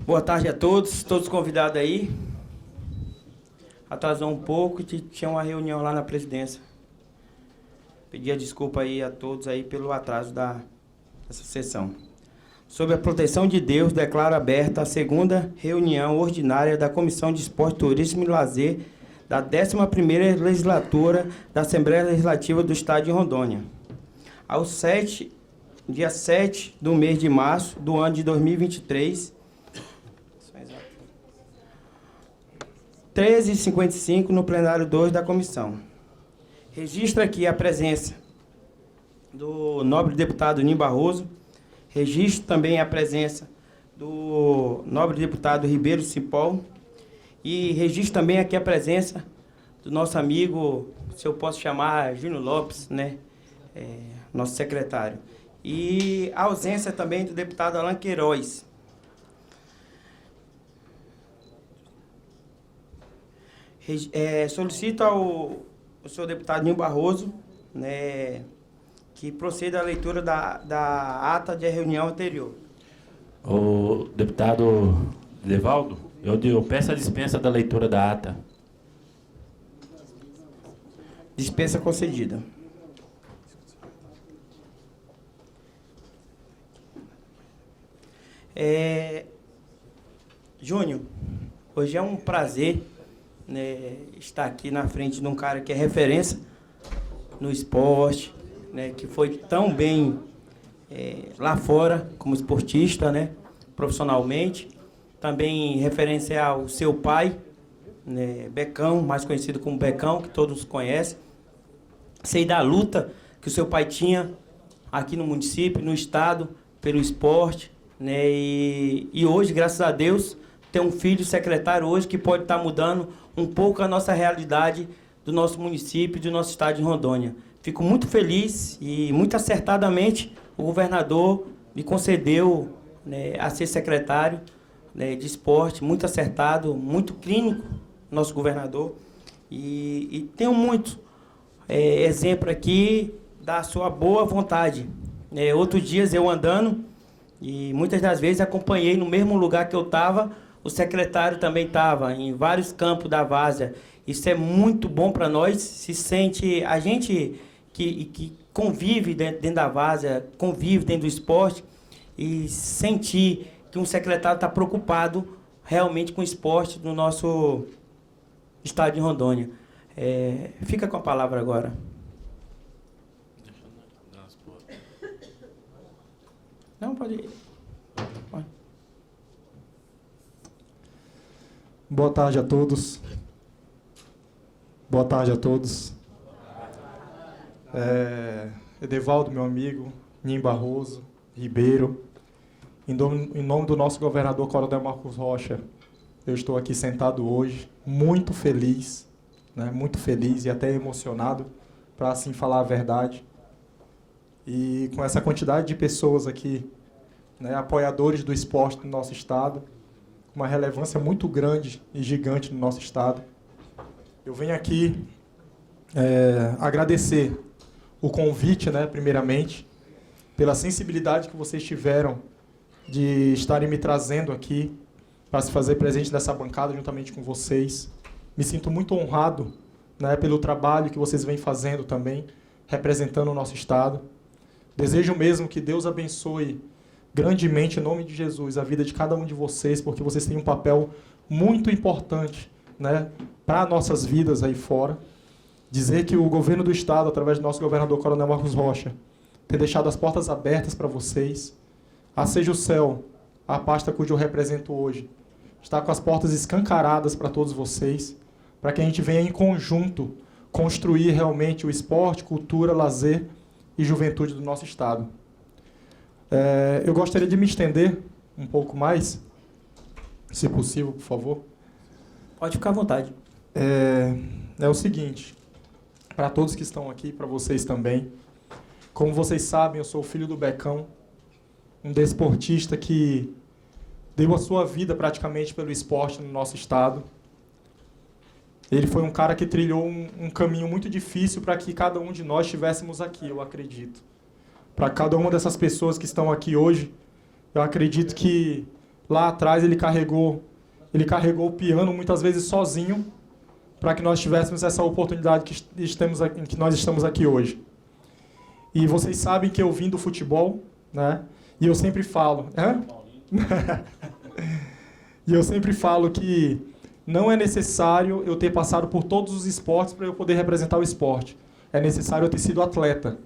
Boa tarde a todos convidados aí. Atrasou um pouco, tinha uma reunião lá na presidência. Pedia desculpa aí a todos aí pelo atraso dessa sessão. Sob a proteção de Deus, declaro aberta a segunda reunião ordinária da Comissão de Esporte, Turismo e Lazer da 11ª Legislatura da Assembleia Legislativa do Estado de Rondônia. Dia 7 do mês de março do ano de 2023, 13h55, no plenário 2 da comissão. Registro aqui a presença do nobre deputado Ninho Barroso. Registro também a presença do nobre deputado Ribeiro Cipó. E registro também aqui a presença do nosso amigo, se eu posso chamar, Júnior Lopes, né? Nosso secretário. E a ausência também do deputado Alan Queiroz. Solicito ao senhor deputado Ninho Barroso, né, que proceda a leitura da ata de reunião anterior. O deputado Devaldo, eu peço a dispensa da leitura da ata. Dispensa concedida. Júnior, hoje é um prazer, né, estar aqui na frente de um cara que é referência no esporte, né, que foi tão bem lá fora como esportista, né, profissionalmente. Também referência ao seu pai, né, Becão, mais conhecido como Becão, que todos conhecem. Sei da luta que o seu pai tinha aqui no município, no estado, pelo esporte, né, e hoje, graças a Deus, tem um filho secretário hoje que pode estar mudando um pouco a nossa realidade do nosso município, do nosso estado de Rondônia. Fico muito feliz e muito acertadamente o governador me concedeu, né, a ser secretário, né, de esporte, muito acertado, muito clínico, nosso governador. E tenho muito exemplo aqui da sua boa vontade. Outros dias eu andando e muitas das vezes acompanhei no mesmo lugar que eu estava, o secretário também estava em vários campos da várzea. Isso é muito bom para nós, se sente, a gente que convive dentro da várzea, convive dentro do esporte, e sentir que um secretário está preocupado realmente com o esporte do nosso estado de Rondônia. Fica com a palavra agora. Não, pode ir. Boa tarde a todos. Boa tarde a todos. Edevaldo, meu amigo, Ninho Barroso, Ribeiro, em nome do nosso governador Coronel Marcos Rocha, eu estou aqui sentado hoje, muito feliz, né, muito feliz e até emocionado, para assim falar a verdade. E com essa quantidade de pessoas aqui, né, apoiadores do esporte do nosso estado, uma relevância muito grande e gigante no nosso estado. Eu venho aqui agradecer o convite, né, primeiramente, pela sensibilidade que vocês tiveram de estarem me trazendo aqui para se fazer presente nessa bancada juntamente com vocês. Me sinto muito honrado, né, pelo trabalho que vocês vêm fazendo também, representando o nosso estado. Desejo mesmo que Deus abençoe grandemente, em nome de Jesus, a vida de cada um de vocês, porque vocês têm um papel muito importante, né, para nossas vidas aí fora. Dizer que o governo do estado, através do nosso governador Coronel Marcos Rocha, tem deixado as portas abertas para vocês. A Seja o Céu, a pasta cujo eu represento hoje, está com as portas escancaradas para todos vocês, para que a gente venha em conjunto construir realmente o esporte, cultura, lazer e juventude do nosso estado. Eu gostaria de me estender um pouco mais, se possível, por favor. Pode ficar à vontade. É o seguinte, para todos que estão aqui, para vocês também, como vocês sabem, eu sou filho do Becão, um desportista que deu a sua vida praticamente pelo esporte no nosso estado. Ele foi um cara que trilhou um caminho muito difícil para que cada um de nós estivéssemos aqui, eu acredito. Para cada uma dessas pessoas que estão aqui hoje, eu acredito que lá atrás ele carregou o piano muitas vezes sozinho para que nós tivéssemos essa oportunidade que nós estamos aqui hoje. E vocês sabem que eu vim do futebol, né? E eu sempre falo... E eu sempre falo que não é necessário eu ter passado por todos os esportes para eu poder representar o esporte. É necessário eu ter sido atleta.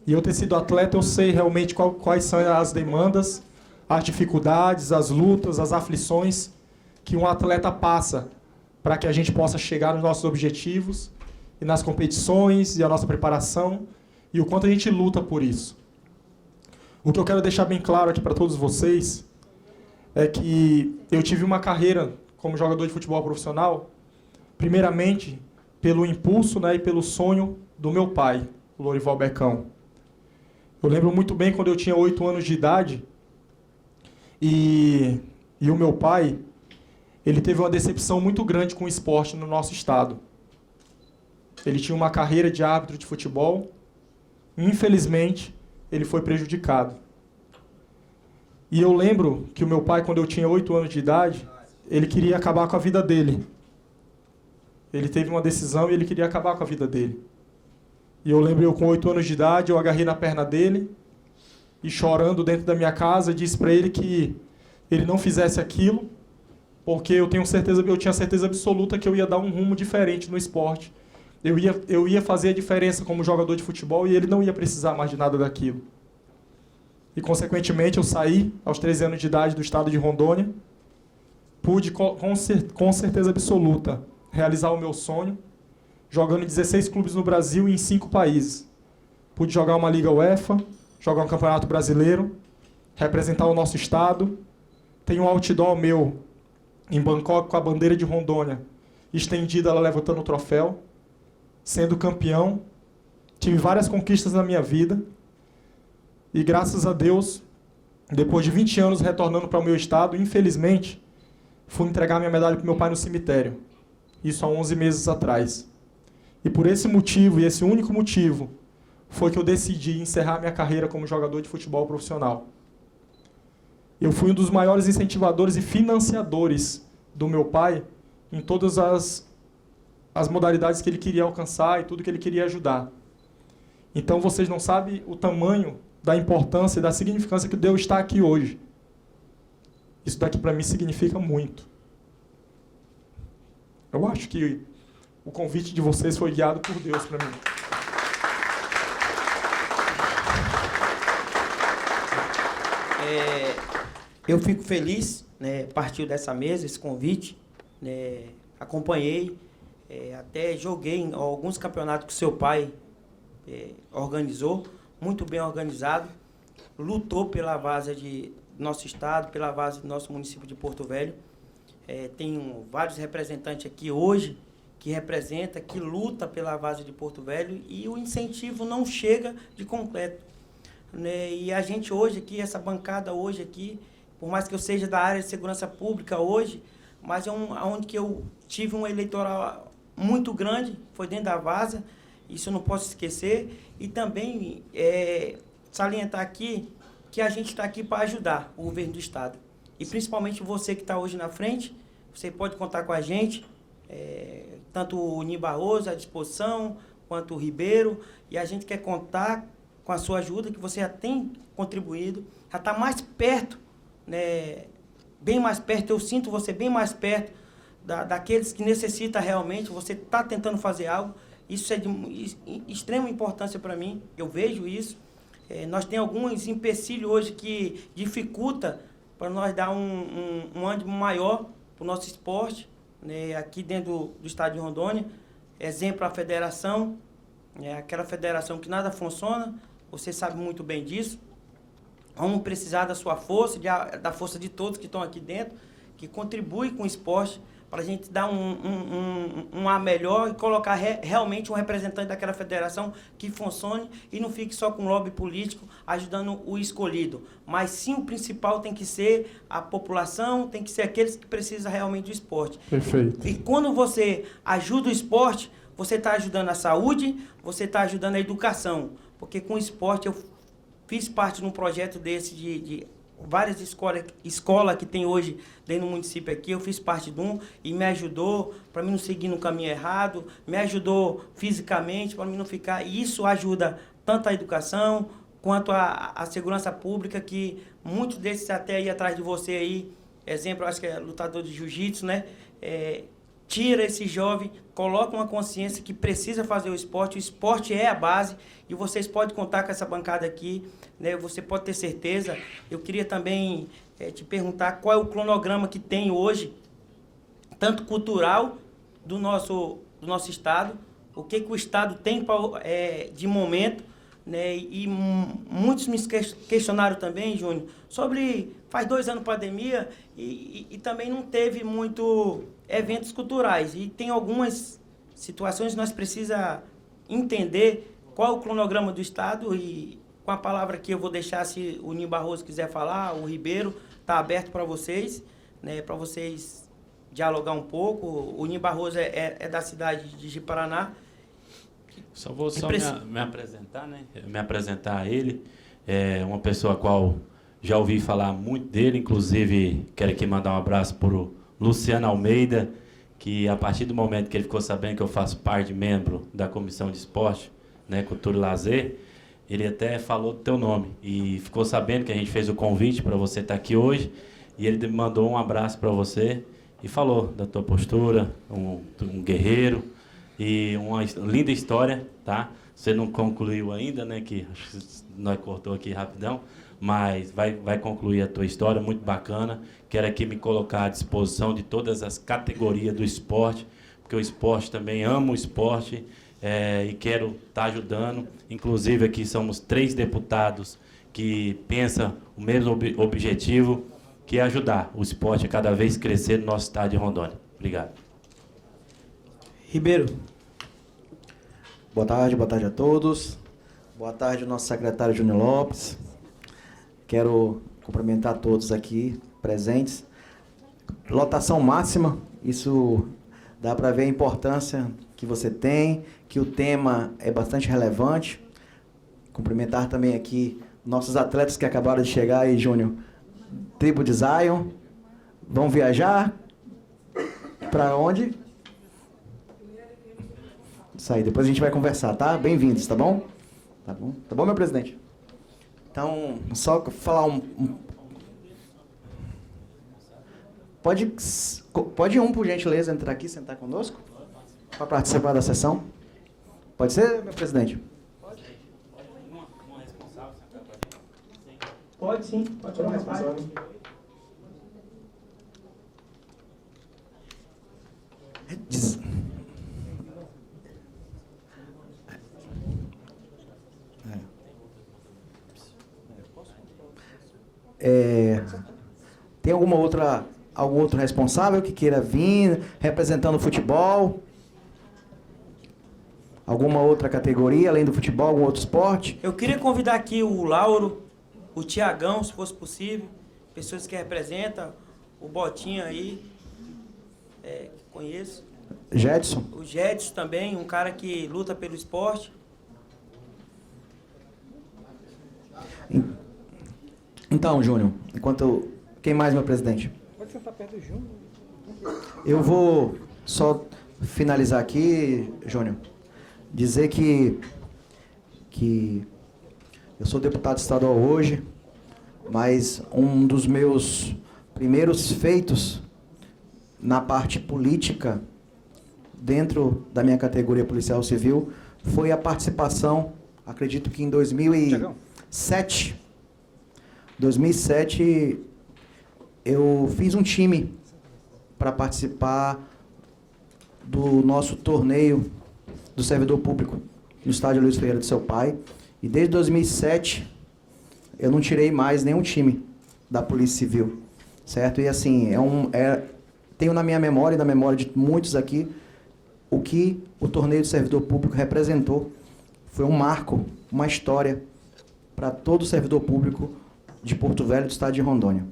E eu ter sido atleta, eu sei realmente quais são as demandas, as dificuldades, as lutas, as aflições que um atleta passa para que a gente possa chegar nos nossos objetivos e nas competições e a nossa preparação e o quanto a gente luta por isso. O que eu quero deixar bem claro aqui para todos vocês é que eu tive uma carreira como jogador de futebol profissional, primeiramente pelo impulso, né, e pelo sonho do meu pai, o Lorival Becão. Eu lembro muito bem quando eu tinha 8 anos de idade e o meu pai, ele teve uma decepção muito grande com o esporte no nosso estado. Ele tinha uma carreira de árbitro de futebol e, infelizmente, ele foi prejudicado. E eu lembro que o meu pai, quando eu tinha 8 anos de idade, ele queria acabar com a vida dele. Ele teve uma decisão e ele queria acabar com a vida dele. E eu lembro, eu com 8 anos de idade, eu agarrei na perna dele e chorando dentro da minha casa, disse para ele que ele não fizesse aquilo, porque eu tinha certeza absoluta que eu ia dar um rumo diferente no esporte. Eu ia fazer a diferença como jogador de futebol e ele não ia precisar mais de nada daquilo. E, consequentemente, eu saí aos 13 anos de idade do estado de Rondônia, pude, com certeza absoluta, realizar o meu sonho, jogando em 16 clubes no Brasil e em 5 países. Pude jogar uma Liga UEFA, jogar um Campeonato Brasileiro, representar o nosso estado. Tenho um outdoor meu em Bangkok com a bandeira de Rondônia estendida, ela levantando o troféu, sendo campeão. Tive várias conquistas na minha vida. E, graças a Deus, depois de 20 anos retornando para o meu estado, infelizmente, fui entregar minha medalha para o meu pai no cemitério. Isso há 11 meses atrás. E por esse motivo, e esse único motivo, foi que eu decidi encerrar minha carreira como jogador de futebol profissional. Eu fui um dos maiores incentivadores e financiadores do meu pai em todas as modalidades que ele queria alcançar e tudo que ele queria ajudar. Então, vocês não sabem o tamanho da importância e da significância que Deus está aqui hoje. Isso daqui para mim significa muito. Eu acho que o convite de vocês foi guiado por Deus para mim. Eu fico feliz, né, partiu dessa mesa, esse convite, né, acompanhei, até joguei em alguns campeonatos que seu pai organizou, muito bem organizado, lutou pela várzea de nosso estado, pela várzea do nosso município de Porto Velho. Tenho vários representantes aqui hoje que representa, que luta pela várzea de Porto Velho e o incentivo não chega de completo. Né? E a gente hoje aqui, essa bancada hoje aqui, por mais que eu seja da área de segurança pública hoje, mas onde que eu tive um eleitoral muito grande, foi dentro da várzea, isso eu não posso esquecer. E também salientar aqui que a gente está aqui para ajudar o governo do estado. E principalmente você que está hoje na frente, você pode contar com a gente, tanto o Nini Barroso à disposição, quanto o Ribeiro, e a gente quer contar com a sua ajuda, que você já tem contribuído, já está mais perto, né, bem mais perto, eu sinto você bem mais perto daqueles que necessitam realmente, você está tentando fazer algo, isso é de extrema importância para mim, eu vejo isso. Nós temos alguns empecilhos hoje que dificulta para nós dar um ânimo maior para o nosso esporte, né, aqui dentro do estado de Rondônia. Exemplo, a federação, aquela federação que nada funciona, você sabe muito bem disso. Vamos precisar da sua força, da força de todos que estão aqui dentro, que contribuem com o esporte, para a gente dar um ar melhor e colocar realmente um representante daquela federação que funcione e não fique só com lobby político ajudando o escolhido. Mas sim, o principal tem que ser a população, tem que ser aqueles que precisam realmente do esporte. Perfeito. E quando você ajuda o esporte, você está ajudando a saúde, você está ajudando a educação. Porque com o esporte eu fiz parte de um projeto desse de várias escolas que tem hoje dentro do município aqui, eu fiz parte de um e me ajudou para mim não seguir no caminho errado, me ajudou fisicamente para mim não ficar, e isso ajuda tanto a educação quanto a segurança pública, que muitos desses até aí atrás de você aí, exemplo, acho que é lutador de jiu-jitsu, né? Tira esse jovem, coloca uma consciência que precisa fazer o esporte é a base, e vocês podem contar com essa bancada aqui, né? Você pode ter certeza. Eu queria também te perguntar qual é o cronograma que tem hoje, tanto cultural do nosso estado, o que o estado tem de momento, né? E muitos me questionaram também, Júnior, sobre, faz 2 anos de pandemia e também não teve muito eventos culturais, e tem algumas situações que nós precisamos entender qual é o cronograma do estado, e com a palavra que eu vou deixar, se o Ninho Barroso quiser falar, o Ribeiro, está aberto para vocês, né, para vocês dialogar um pouco. O Ninho Barroso é da cidade de Ji-Paraná. Só vou me apresentar, né? Me apresentar a ele. É uma pessoa a qual já ouvi falar muito dele, inclusive quero aqui mandar um abraço para o Luciano Almeida, que a partir do momento que ele ficou sabendo que eu faço parte de membro da Comissão de Esporte, né, Cultura e Lazer, ele até falou do teu nome e ficou sabendo que a gente fez o convite para você estar aqui hoje, e ele mandou um abraço para você e falou da tua postura, um guerreiro e uma linda história, tá? Você não concluiu ainda, né, que nós cortou aqui rapidão, mas vai concluir a tua história, muito bacana. Quero aqui me colocar à disposição de todas as categorias do esporte, porque o esporte também, amo o esporte, e quero estar ajudando. Inclusive aqui somos 3 deputados que pensam o mesmo objetivo, que é ajudar o esporte a cada vez crescer no nosso estado de Rondônia. Obrigado. Ribeiro. Boa tarde a todos. Boa tarde ao nosso secretário Júnior Lopes. Quero cumprimentar todos aqui presentes. Lotação máxima, isso dá para ver a importância que você tem, que o tema é bastante relevante. Cumprimentar também aqui nossos atletas que acabaram de chegar aí, Júnior. Tribo de Zion. Vão viajar? Para onde? Isso aí, depois a gente vai conversar, tá? Bem-vindos, tá bom? Tá bom? Tá bom, meu presidente? Então, só falar Pode por gentileza, entrar aqui e sentar conosco? Para participar da sessão? Pode ser, meu presidente? Pode. Uma responsável, Pode sim, pode ser uma responsável. Tem algum outro responsável que queira vir representando o futebol? Alguma outra categoria, além do futebol, algum outro esporte? Eu queria convidar aqui o Lauro, o Tiagão, se fosse possível, pessoas que representam, o Botinha aí, que conheço. Jedson? O Jedson também, um cara que luta pelo esporte. Então, Júnior, quem mais, meu presidente? Pode sentar perto do Júnior. Eu vou só finalizar aqui, Júnior, dizer que eu sou deputado estadual hoje, mas um dos meus primeiros feitos na parte política, dentro da minha categoria policial civil, foi a participação, acredito que em 2007, eu fiz um time para participar do nosso torneio do servidor público no estádio Luiz Ferreira de Seu Pai. E desde 2007 eu não tirei mais nenhum time da Polícia Civil, certo? E assim, tenho na minha memória e na memória de muitos aqui o que o torneio do servidor público representou. Foi um marco, uma história para todo o servidor público de Porto Velho, do estado de Rondônia.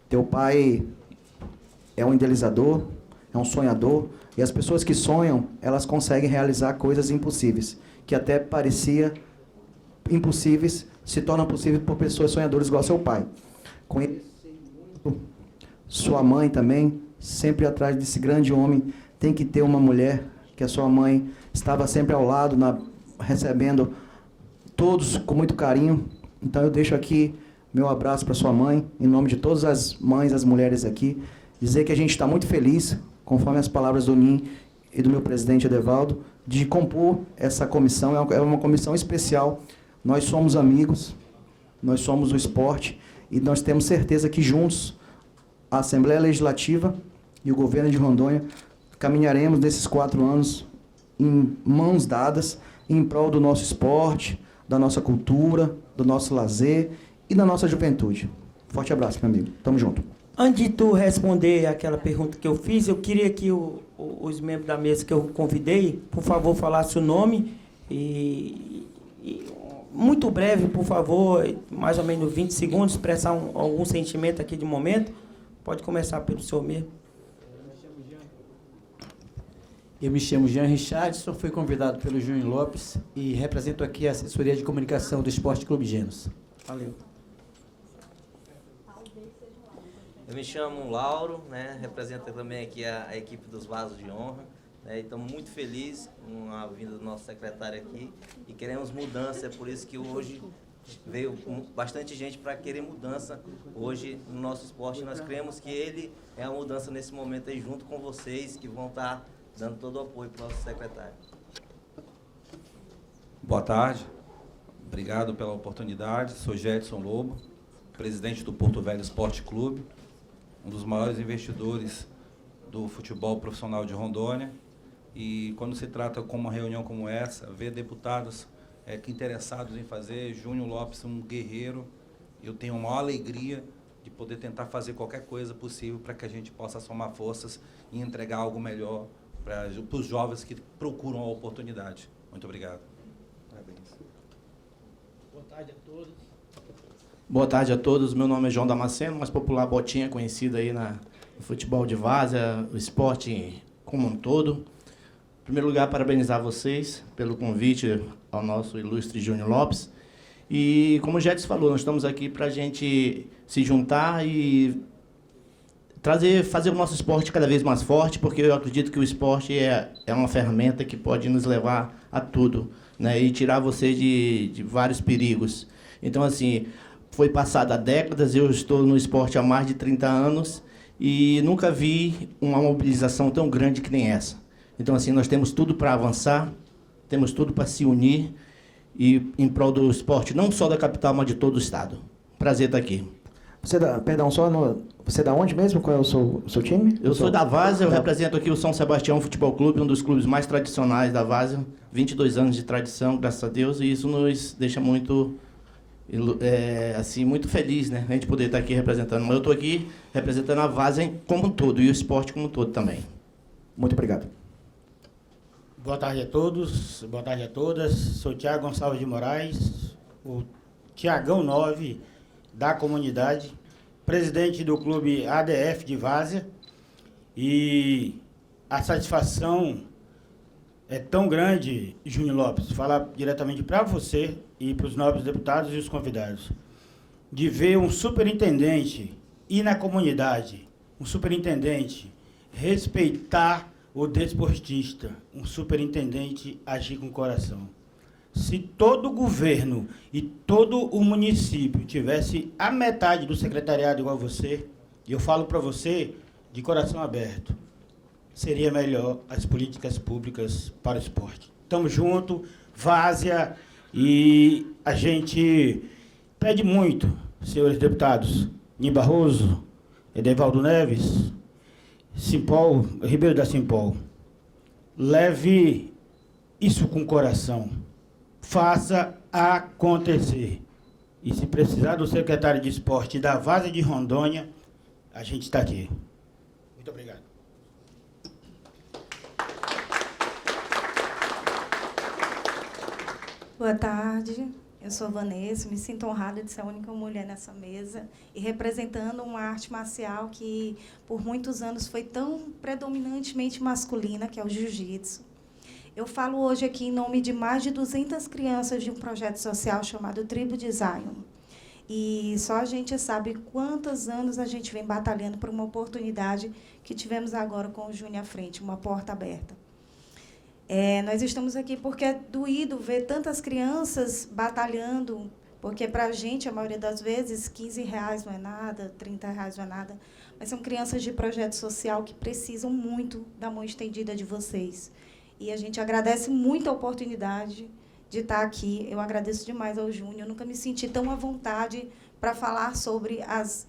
Teu pai é um idealizador, é um sonhador, e as pessoas que sonham, elas conseguem realizar coisas impossíveis, que até parecia impossíveis, se tornam possíveis por pessoas sonhadoras igual seu pai. Conheci muito sua mãe também, sempre atrás desse grande homem. Tem que ter uma mulher, que a sua mãe estava sempre ao lado, recebendo todos com muito carinho. Então eu deixo aqui meu abraço para sua mãe, em nome de todas as mães, as mulheres aqui. Dizer que a gente está muito feliz, conforme as palavras do NIM e do meu presidente Edevaldo, de compor essa comissão. É uma comissão especial. Nós somos amigos, nós somos o esporte, e nós temos certeza que juntos, a Assembleia Legislativa e o governo de Rondônia, caminharemos nesses 4 anos em mãos dadas, em prol do nosso esporte, da nossa cultura, do nosso lazer e da nossa juventude. Forte abraço, meu amigo. Tamo junto. Antes de tu responder aquela pergunta que eu fiz, eu queria que os membros da mesa que eu convidei, por favor, falassem o nome e muito breve, por favor, mais ou menos 20 segundos, expressar algum sentimento aqui de momento. Pode começar pelo senhor mesmo. Eu me chamo Jean Richardson, fui convidado pelo Júnior Lopes e represento aqui a assessoria de comunicação do Esporte Clube Genos. Valeu. Eu me chamo Lauro, né, represento também aqui a equipe dos Vasos de Honra, né, e estamos muito felizes com a vinda do nosso secretário aqui e queremos mudança, é por isso que hoje veio bastante gente para querer mudança hoje no nosso esporte. Nós cremos que ele é a mudança nesse momento aí, junto com vocês, que vão estar dando todo o apoio para o nosso secretário. Boa tarde, obrigado pela oportunidade. Sou Gedson Lobo, presidente do Porto Velho Esporte Clube, um dos maiores investidores do futebol profissional de Rondônia. E quando se trata com uma reunião como essa, ver deputados que interessados em fazer, Júnior Lopes, um guerreiro, eu tenho a maior alegria de poder tentar fazer qualquer coisa possível para que a gente possa somar forças e entregar algo melhor para os jovens que procuram a oportunidade. Muito obrigado. Parabéns. Boa tarde a todos. Boa tarde a todos. Meu nome é João Damasceno, mais popular Botinha, conhecido aí no futebol de várzea, o esporte como um todo. Em primeiro lugar, parabenizar vocês pelo convite ao nosso ilustre Júnior Lopes. E, como o Jedson falou, nós estamos aqui para a gente se juntar e fazer o nosso esporte cada vez mais forte, porque eu acredito que o esporte é uma ferramenta que pode nos levar a tudo, né? E tirar você de vários perigos. Então, assim, foi passado há décadas, eu estou no esporte há mais de 30 anos e nunca vi uma mobilização tão grande que nem essa. Então, assim, nós temos tudo para avançar, temos tudo para se unir e em prol do esporte, não só da capital, mas de todo o estado. Prazer estar aqui. Você é da onde mesmo? Qual é o seu time? Eu sou da Várzea, eu represento aqui o São Sebastião Futebol Clube, um dos clubes mais tradicionais da Várzea. 22 anos de tradição, graças a Deus, e isso nos deixa muito, assim, muito feliz, né? A gente poder estar aqui representando. Mas eu estou aqui representando a Várzea como um todo e o esporte como um todo também. Muito obrigado. Boa tarde a todos, boa tarde a todas. Sou Tiago Gonçalves de Moraes, o Tiagão 9 da comunidade, presidente do clube ADF de Várzea. E a satisfação é tão grande, Júnior Lopes, falar diretamente para você e para os nobres deputados e os convidados, de ver um superintendente ir na comunidade, um superintendente respeitar o desportista, um superintendente agir com coração. Se todo o governo e todo o município tivesse a metade do secretariado igual a você, e eu falo para você de coração aberto, seria melhor as políticas públicas para o esporte. Estamos juntos, Várzea, e a gente pede muito, senhores deputados, Nini Barroso, Edevaldo Neves, Simpol, Ribeiro da Simpol, leve isso com coração, faça acontecer. E se precisar do secretário de esporte da Várzea de Rondônia, a gente está aqui. Muito obrigado. Boa tarde, eu sou Vanessa, me sinto honrada de ser a única mulher nessa mesa e representando uma arte marcial que por muitos anos foi tão predominantemente masculina, que é o jiu-jitsu. Eu falo hoje aqui em nome de mais de 200 crianças de um projeto social chamado Tribo de Zion. E só a gente sabe quantos anos a gente vem batalhando por uma oportunidade que tivemos agora com o Júnior à frente, uma porta aberta. Nós estamos aqui porque é doído ver tantas crianças batalhando, porque para a gente, a maioria das vezes, R$15 não é nada, R$30 não é nada, mas são crianças de projeto social que precisam muito da mão estendida de vocês. E a gente agradece muito a oportunidade de estar aqui. Eu agradeço demais ao Júnior. Eu nunca me senti tão à vontade para falar sobre as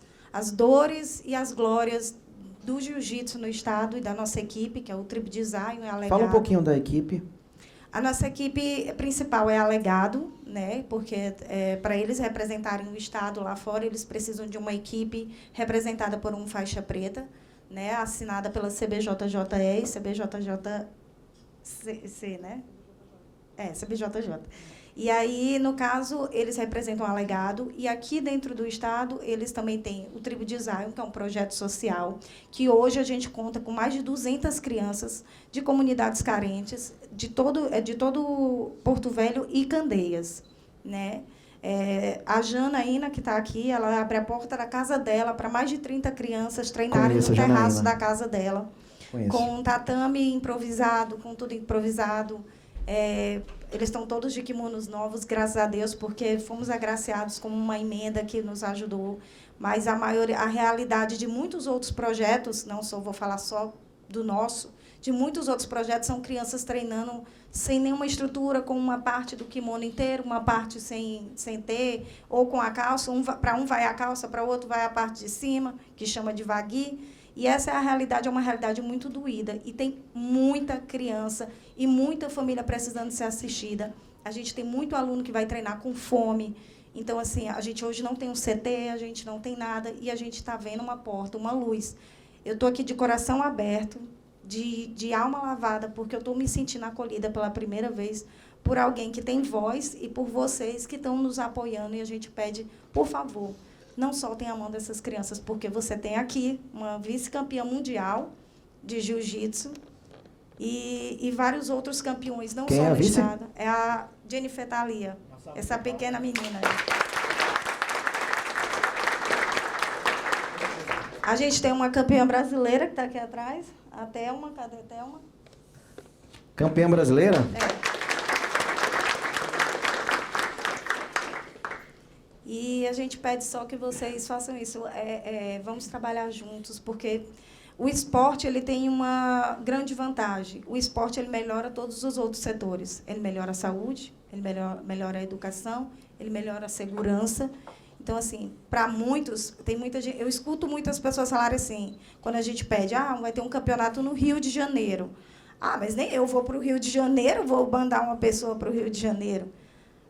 dores e as glórias do jiu-jitsu no estado e da nossa equipe, que é o Trip Design. Fala um pouquinho da equipe. A nossa equipe principal é a Legado, né? Porque para eles representarem o estado lá fora, eles precisam de uma equipe representada por um faixa preta, né? Assinada pela CBJJE e CBJJC, né? CBJJ. E aí, no caso, eles representam o Legado, e aqui dentro do estado, eles também têm o Tribo Design, que é um projeto social, que hoje a gente conta com mais de 200 crianças de comunidades carentes, de todo Porto Velho e Candeias, né? A Janaína, que está aqui, ela abre a porta da casa dela para mais de 30 crianças treinarem no terraço da casa dela, com um tatame improvisado, com tudo improvisado. Eles estão todos de kimonos novos, graças a Deus, porque fomos agraciados com uma emenda que nos ajudou. Mas a realidade de muitos outros projetos, vou falar só do nosso, de muitos outros projetos, são crianças treinando sem nenhuma estrutura, com uma parte do kimono inteiro, uma parte sem ter, ou com a calça. Para um vai a calça, para o outro vai a parte de cima, que chama de vagui. E essa é a realidade, é uma realidade muito doída. E tem muita criança e muita família precisando ser assistida. A gente tem muito aluno que vai treinar com fome. Então, assim, a gente hoje não tem um CT, a gente não tem nada, e a gente está vendo uma porta, uma luz. Eu estou aqui de coração aberto, de alma lavada, porque eu estou me sentindo acolhida pela primeira vez por alguém que tem voz e por vocês que estão nos apoiando. E a gente pede, por favor, não soltem a mão dessas crianças, porque você tem aqui uma vice-campeã mundial de jiu-jitsu e vários outros campeões, não só no estado. É a Jennifer Thalia, essa pequena menina. A gente tem uma campeã brasileira que está aqui atrás, a Thelma. Cadê a Thelma? Campeã brasileira? E a gente pede só que vocês façam isso. Vamos trabalhar juntos, porque o esporte ele tem uma grande vantagem. O esporte ele melhora todos os outros setores. Ele melhora a saúde, ele melhora a educação, ele melhora a segurança. Então, assim, para muitos, tem muita gente. Eu escuto muitas pessoas falarem assim, quando a gente pede, vai ter um campeonato no Rio de Janeiro. Mas nem eu vou para o Rio de Janeiro, vou mandar uma pessoa para o Rio de Janeiro.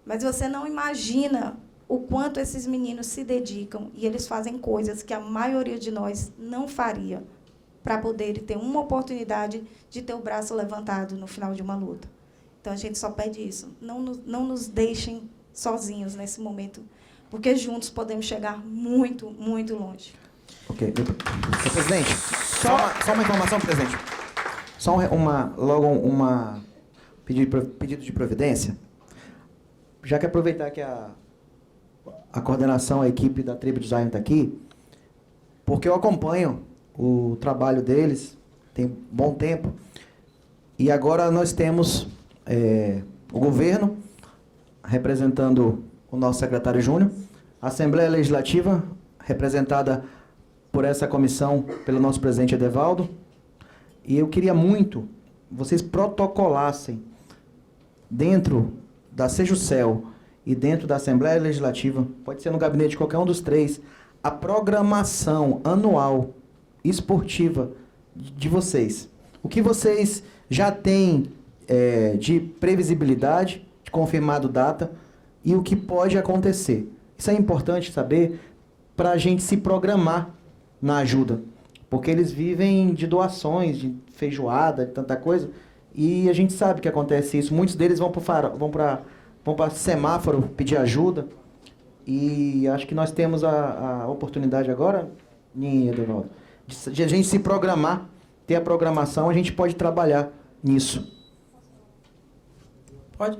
Mas você não imagina o quanto esses meninos se dedicam e eles fazem coisas que a maioria de nós não faria para poder ter uma oportunidade de ter o braço levantado no final de uma luta. Então, a gente só pede isso. Não nos deixem sozinhos nesse momento, porque juntos podemos chegar muito, muito longe. Ok. Presidente, só uma informação, presidente. Pedido de providência. Já que aproveitar que a coordenação, a equipe da Tribo Design está aqui, porque eu acompanho o trabalho deles, tem bom tempo, e agora nós temos o governo representando o nosso secretário Júnior, a Assembleia Legislativa representada por essa comissão pelo nosso presidente Edevaldo, e eu queria muito vocês protocolassem dentro da Sejucel e dentro da Assembleia Legislativa, pode ser no gabinete de qualquer um dos três, a programação anual esportiva de vocês. O que vocês já têm de previsibilidade, de confirmado data, e o que pode acontecer. Isso é importante saber para a gente se programar na ajuda, porque eles vivem de doações, de feijoada, de tanta coisa, e a gente sabe que acontece isso. Muitos deles vão para semáforo pedir ajuda, e acho que nós temos a oportunidade agora, Edevaldo, de a gente se programar, ter a programação, a gente pode trabalhar nisso. Pode?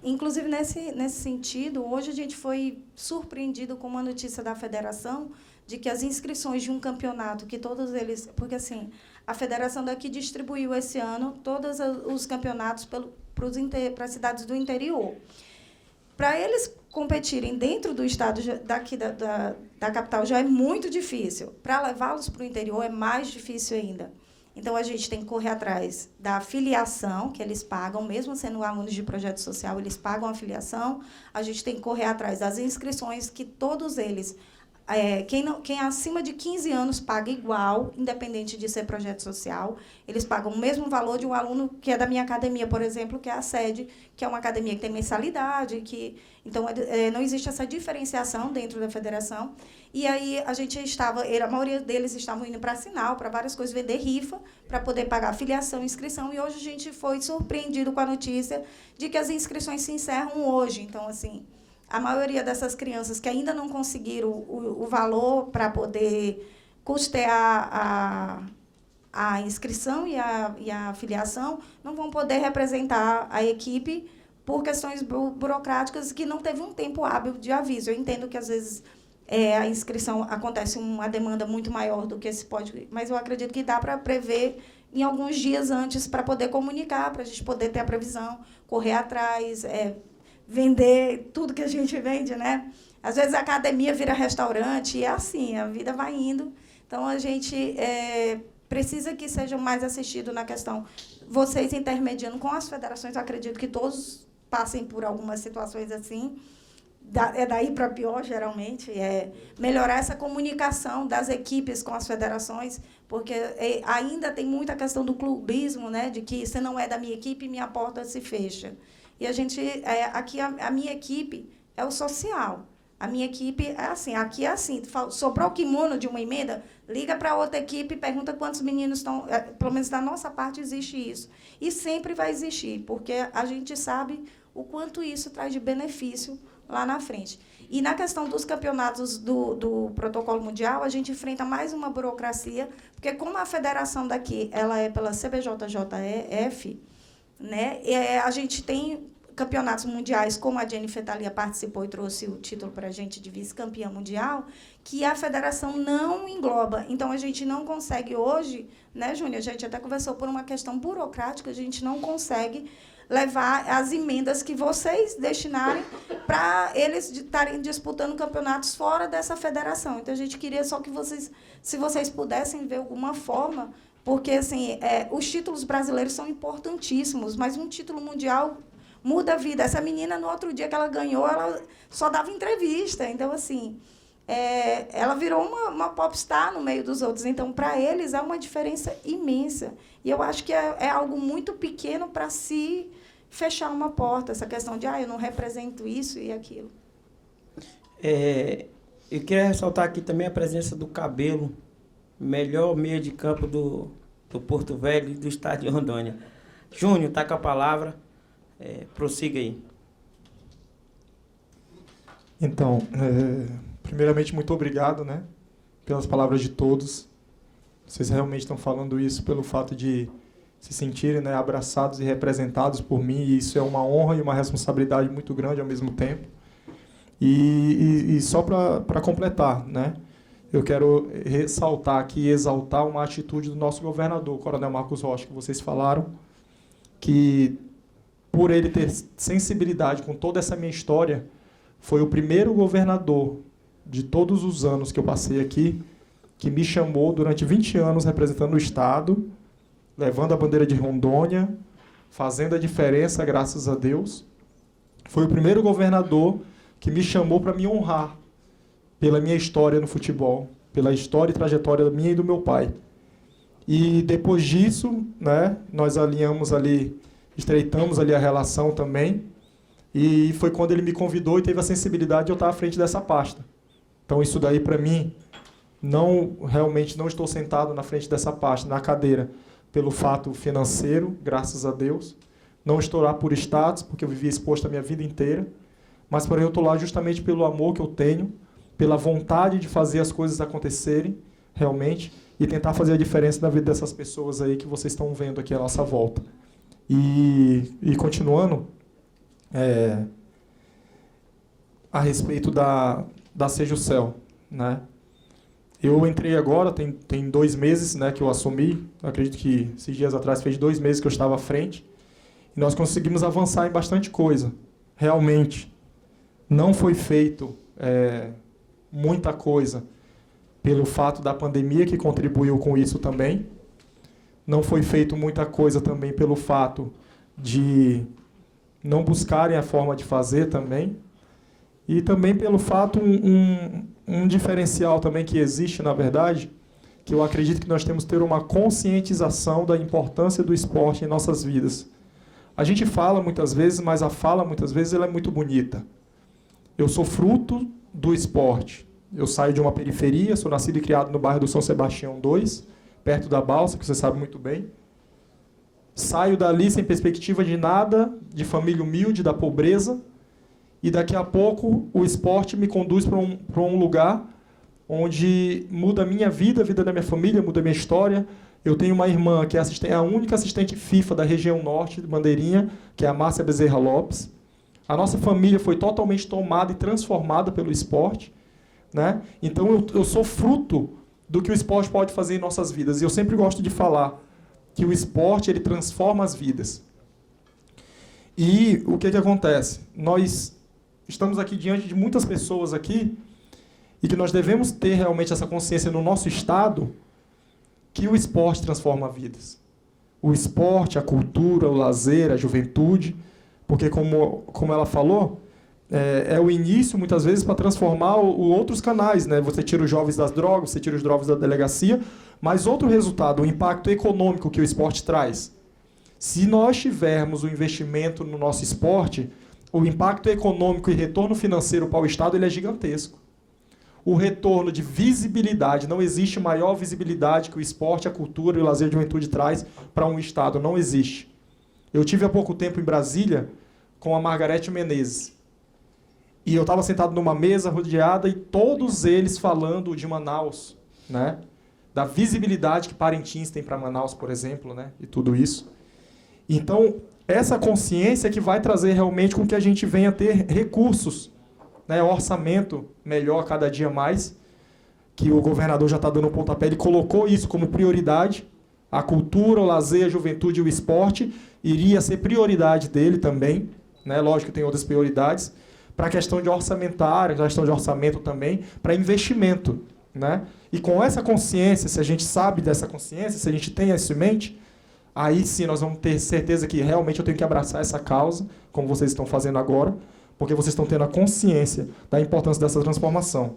Inclusive, nesse sentido, hoje a gente foi surpreendido com uma notícia da federação de que as inscrições de um campeonato, que todos eles... Porque, assim, a federação daqui distribuiu esse ano todos os campeonatos para as cidades do interior. Para eles competirem dentro do estado daqui da capital já é muito difícil. Para levá-los para o interior é mais difícil ainda. Então, a gente tem que correr atrás da filiação, que eles pagam, mesmo sendo alunos de projeto social, eles pagam a filiação. A gente tem que correr atrás das inscrições, que todos eles... Quem acima de 15 anos paga igual, independente de ser projeto social. Eles pagam o mesmo valor de um aluno que é da minha academia, por exemplo, que é a sede, que é uma academia que tem mensalidade. Então, não existe essa diferenciação dentro da federação. E aí, a maioria deles estavam indo para Sinal, para várias coisas, vender rifa, para poder pagar filiação e inscrição. E hoje a gente foi surpreendido com a notícia de que as inscrições se encerram hoje. Então, assim... A maioria dessas crianças que ainda não conseguiram o valor para poder custear a inscrição e a filiação não vão poder representar a equipe por questões burocráticas que não teve um tempo hábil de aviso. Eu entendo que, às vezes, a inscrição acontece uma demanda muito maior do que se pode... Mas eu acredito que dá para prever em alguns dias antes para poder comunicar, para a gente poder ter a previsão, correr atrás... vender tudo que a gente vende, né? Às vezes a academia vira restaurante, e é assim, a vida vai indo. Então, a gente precisa que sejam mais assistidos na questão. Vocês intermediando com as federações, eu acredito que todos passem por algumas situações assim. É daí para pior, geralmente. Melhorar essa comunicação das equipes com as federações, porque ainda tem muita questão do clubismo, né? De que se não é da minha equipe, minha porta se fecha. E a gente, aqui, a minha equipe é o social. A minha equipe é assim, aqui é assim. Sobrou o kimono de uma emenda, liga para outra equipe e pergunta quantos meninos estão... Pelo menos da nossa parte existe isso. E sempre vai existir, porque a gente sabe o quanto isso traz de benefício lá na frente. E na questão dos campeonatos do protocolo mundial, a gente enfrenta mais uma burocracia, porque como a federação daqui ela é pela CBJJF, né? A gente tem campeonatos mundiais, como a Jennifer Thalia participou e trouxe o título para a gente de vice-campeã mundial, que a federação não engloba. Então, a gente não consegue hoje, né, Júnior? A gente até conversou por uma questão burocrática, a gente não consegue levar as emendas que vocês destinarem para eles estarem disputando campeonatos fora dessa federação. Então, a gente queria só que vocês, se vocês pudessem ver alguma forma... Porque, assim, os títulos brasileiros são importantíssimos, mas um título mundial muda a vida. Essa menina, no outro dia que ela ganhou, ela só dava entrevista. Então, assim, ela virou uma popstar no meio dos outros. Então, para eles, é uma diferença imensa. E eu acho que é algo muito pequeno para se fechar uma porta, essa questão de, eu não represento isso e aquilo. Eu queria ressaltar aqui também a presença do Cabelo, melhor meio de campo do Porto Velho e do estado de Rondônia. Júnior, está com a palavra. Prossiga aí. Então, primeiramente, muito obrigado, né, pelas palavras de todos. Vocês realmente estão falando isso pelo fato de se sentirem, né, abraçados e representados por mim. E isso é uma honra e uma responsabilidade muito grande ao mesmo tempo. E só para completar, né, eu quero ressaltar aqui e exaltar uma atitude do nosso governador, o Coronel Marcos Rocha, que vocês falaram, que, por ele ter sensibilidade com toda essa minha história, foi o primeiro governador de todos os anos que eu passei aqui, que me chamou durante 20 anos representando o Estado, levando a bandeira de Rondônia, fazendo a diferença, graças a Deus. Foi o primeiro governador que me chamou para me honrar pela minha história no futebol, pela história e trajetória minha e do meu pai. E depois disso, né, nós estreitamos ali a relação também, e foi quando ele me convidou e teve a sensibilidade de eu estar à frente dessa pasta. Então, isso daí, para mim, realmente não estou sentado na frente dessa pasta, na cadeira, pelo fato financeiro, graças a Deus. Não estou lá por status, porque eu vivi exposto a minha vida inteira, mas, porém, eu estou lá justamente pelo amor que eu tenho, pela vontade de fazer as coisas acontecerem, realmente, e tentar fazer a diferença na vida dessas pessoas aí que vocês estão vendo aqui à nossa volta. E continuando, a respeito da Sejusel, né? Eu entrei agora, tem 2 meses, né, que eu assumi. Acredito que esses dias atrás fez 2 meses que eu estava à frente. E nós conseguimos avançar em bastante coisa. Realmente, não foi feito muita coisa pelo fato da pandemia, que contribuiu com isso também. Não foi feito muita coisa também pelo fato de não buscarem a forma de fazer também. E também pelo fato, um diferencial também que existe, na verdade, que eu acredito que nós temos que ter uma conscientização da importância do esporte em nossas vidas. A gente fala muitas vezes, mas a fala muitas vezes ela é muito bonita. Eu sou fruto do esporte. Eu saio de uma periferia, sou nascido e criado no bairro do São Sebastião 2, perto da Balsa, que você sabe muito bem. Saio dali sem perspectiva de nada, de família humilde, da pobreza, e daqui a pouco o esporte me conduz para um lugar onde muda a minha vida, a vida da minha família, muda a minha história. Eu tenho uma irmã que é a única assistente FIFA da região norte, de Bandeirinha, que é a Márcia Bezerra Lopes. A nossa família foi totalmente tomada e transformada pelo esporte, né? Então eu sou fruto do que o esporte pode fazer em nossas vidas. E eu sempre gosto de falar que o esporte ele transforma as vidas. E o que acontece? Nós estamos aqui diante de muitas pessoas aqui e que nós devemos ter realmente essa consciência no nosso estado que o esporte transforma vidas. O esporte, a cultura, o lazer, a juventude, porque como ela falou, é o início, muitas vezes, para transformar outros canais, né? Você tira os jovens das drogas, você tira os jovens da delegacia, mas outro resultado, o impacto econômico que o esporte traz. Se nós tivermos o investimento no nosso esporte, o impacto econômico e retorno financeiro para o Estado ele é gigantesco. O retorno de visibilidade, não existe maior visibilidade que o esporte, a cultura e o lazer de juventude traz para um Estado, não existe. Eu tive há pouco tempo em Brasília com a Margarete Menezes. E eu estava sentado numa mesa rodeada e todos eles falando de Manaus, né? Da visibilidade que Parintins tem para Manaus, por exemplo, né? E tudo isso. Então, essa consciência que vai trazer realmente com que a gente venha ter recursos, né? Orçamento melhor cada dia mais, que o governador já está dando um pontapé, ele colocou isso como prioridade. A cultura, o lazer, a juventude e o esporte iria ser prioridade dele também, né? Lógico que tem outras prioridades, para a questão de orçamentária, questão de orçamento também, para investimento, né? E com essa consciência, se a gente sabe dessa consciência, se a gente tem isso em mente, aí sim nós vamos ter certeza que realmente eu tenho que abraçar essa causa, como vocês estão fazendo agora, porque vocês estão tendo a consciência da importância dessa transformação.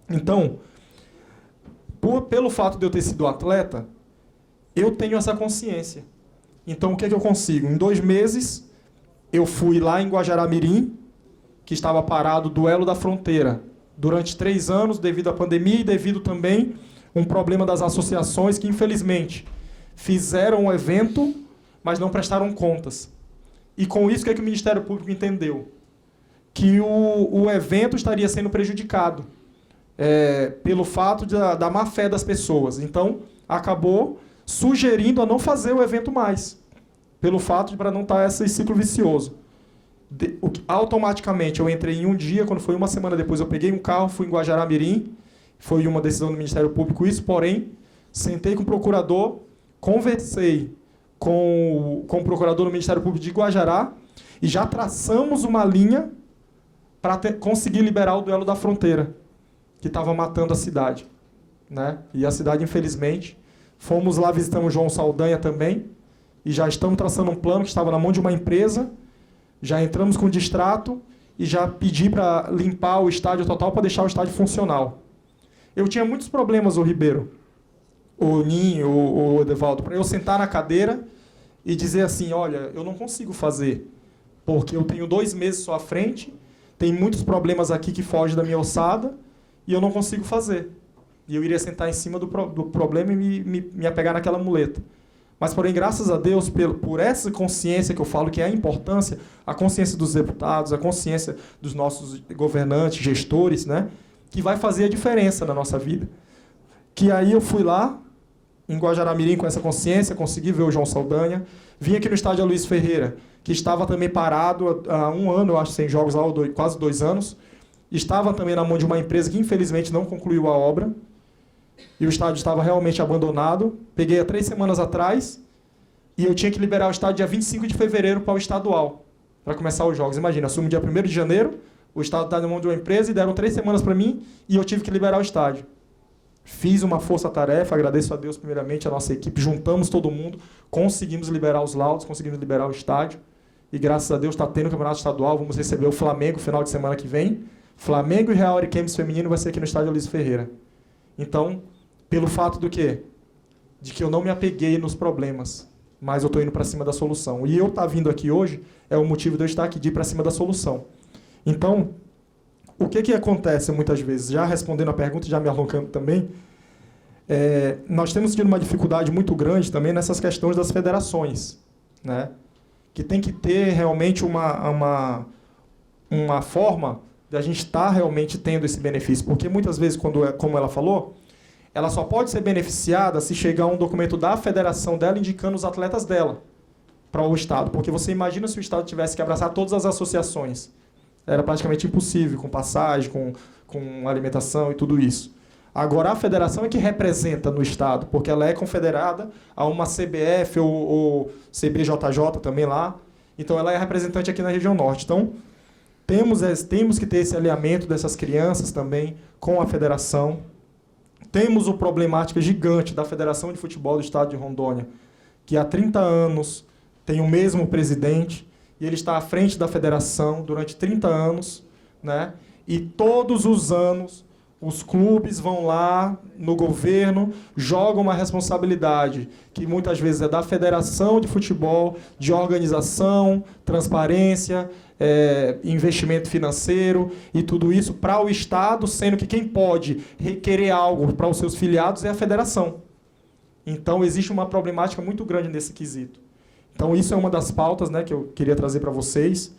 Então, pelo fato de eu ter sido atleta, eu tenho essa consciência. Então, o que eu consigo? Em 2 meses, eu fui lá em Guajará-Mirim, que estava parado o duelo da fronteira, durante 3 anos, devido à pandemia e devido também a um problema das associações que, infelizmente, fizeram um evento, mas não prestaram contas. E com isso, o que o Ministério Público entendeu? Que o evento estaria sendo prejudicado pelo fato da má fé das pessoas. Então, acabou sugerindo a não fazer o evento mais, pelo fato de para não estar esse ciclo vicioso. Automaticamente, eu entrei em um dia, quando foi 1 semana depois, eu peguei um carro, fui em Guajará-Mirim, foi uma decisão do Ministério Público isso, porém, sentei com o procurador, conversei com o procurador do Ministério Público de Guajará e já traçamos uma linha para conseguir liberar o duelo da fronteira, que estava matando a cidade, né? E a cidade, infelizmente, fomos lá, visitamos João Saldanha também, e já estamos traçando um plano que estava na mão de uma empresa, já entramos com distrato e já pedi para limpar o estádio total para deixar o estádio funcional. Eu tinha muitos problemas, o Ribeiro, o Ninho, o Edevaldo, para eu sentar na cadeira e dizer assim, olha, eu não consigo fazer, porque eu tenho 2 meses só à frente, tem muitos problemas aqui que fogem da minha ossada e eu não consigo fazer. E eu iria sentar em cima do problema e me apegar naquela muleta. Mas, porém, graças a Deus, por essa consciência que eu falo que é a importância, a consciência dos deputados, a consciência dos nossos governantes, gestores, né, que vai fazer a diferença na nossa vida. Que aí eu fui lá, em Guajará-Mirim, com essa consciência, consegui ver o João Saldanha, vim aqui no estádio Aloysio Ferreira, que estava também parado há 1 ano, eu acho, sem jogos lá, quase 2 anos. Estava também na mão de uma empresa que, infelizmente, não concluiu a obra. E o estádio estava realmente abandonado. Peguei há 3 semanas atrás e eu tinha que liberar o estádio dia 25 de fevereiro para o estadual, para começar os jogos. Imagina, assumo dia 1º de janeiro, o estádio está na mão de uma empresa e deram 3 semanas para mim e eu tive que liberar o estádio. Fiz uma força-tarefa, agradeço a Deus primeiramente, a nossa equipe, juntamos todo mundo, conseguimos liberar os laudos, conseguimos liberar o estádio. E graças a Deus está tendo o campeonato estadual, vamos receber o Flamengo final de semana que vem. Flamengo e Real Ariquemes feminino vai ser aqui no estádio Aloysio Ferreira. Então, pelo fato do quê? De que eu não me apeguei nos problemas, mas eu estou indo para cima da solução. E eu estar vindo aqui hoje é o motivo de eu estar aqui, de ir para cima da solução. Então, o que acontece muitas vezes? Já respondendo a pergunta, já me alongando também, nós temos tido uma dificuldade muito grande também nessas questões das federações, né? Que tem que ter realmente uma forma de a gente estar realmente tendo esse benefício. Porque muitas vezes, como ela falou, ela só pode ser beneficiada se chegar um documento da federação dela indicando os atletas dela para o Estado. Porque você imagina se o Estado tivesse que abraçar todas as associações. Era praticamente impossível, com passagem, com alimentação e tudo isso. Agora, a federação é que representa no Estado, porque ela é confederada a uma CBF ou CBJJ também lá. Então, ela é representante aqui na região norte. Então, temos que ter esse alinhamento dessas crianças também com a federação. Temos uma problemática gigante da Federação de Futebol do Estado de Rondônia, que há 30 anos tem o mesmo presidente, e ele está à frente da federação durante 30 anos, né? E todos os anos os clubes vão lá no governo, jogam uma responsabilidade que muitas vezes é da Federação de Futebol, de organização, transparência, investimento financeiro e tudo isso para o Estado, sendo que quem pode requerer algo para os seus filiados é a federação. Então, existe uma problemática muito grande nesse quesito. Então, isso é uma das pautas, né, que eu queria trazer para vocês.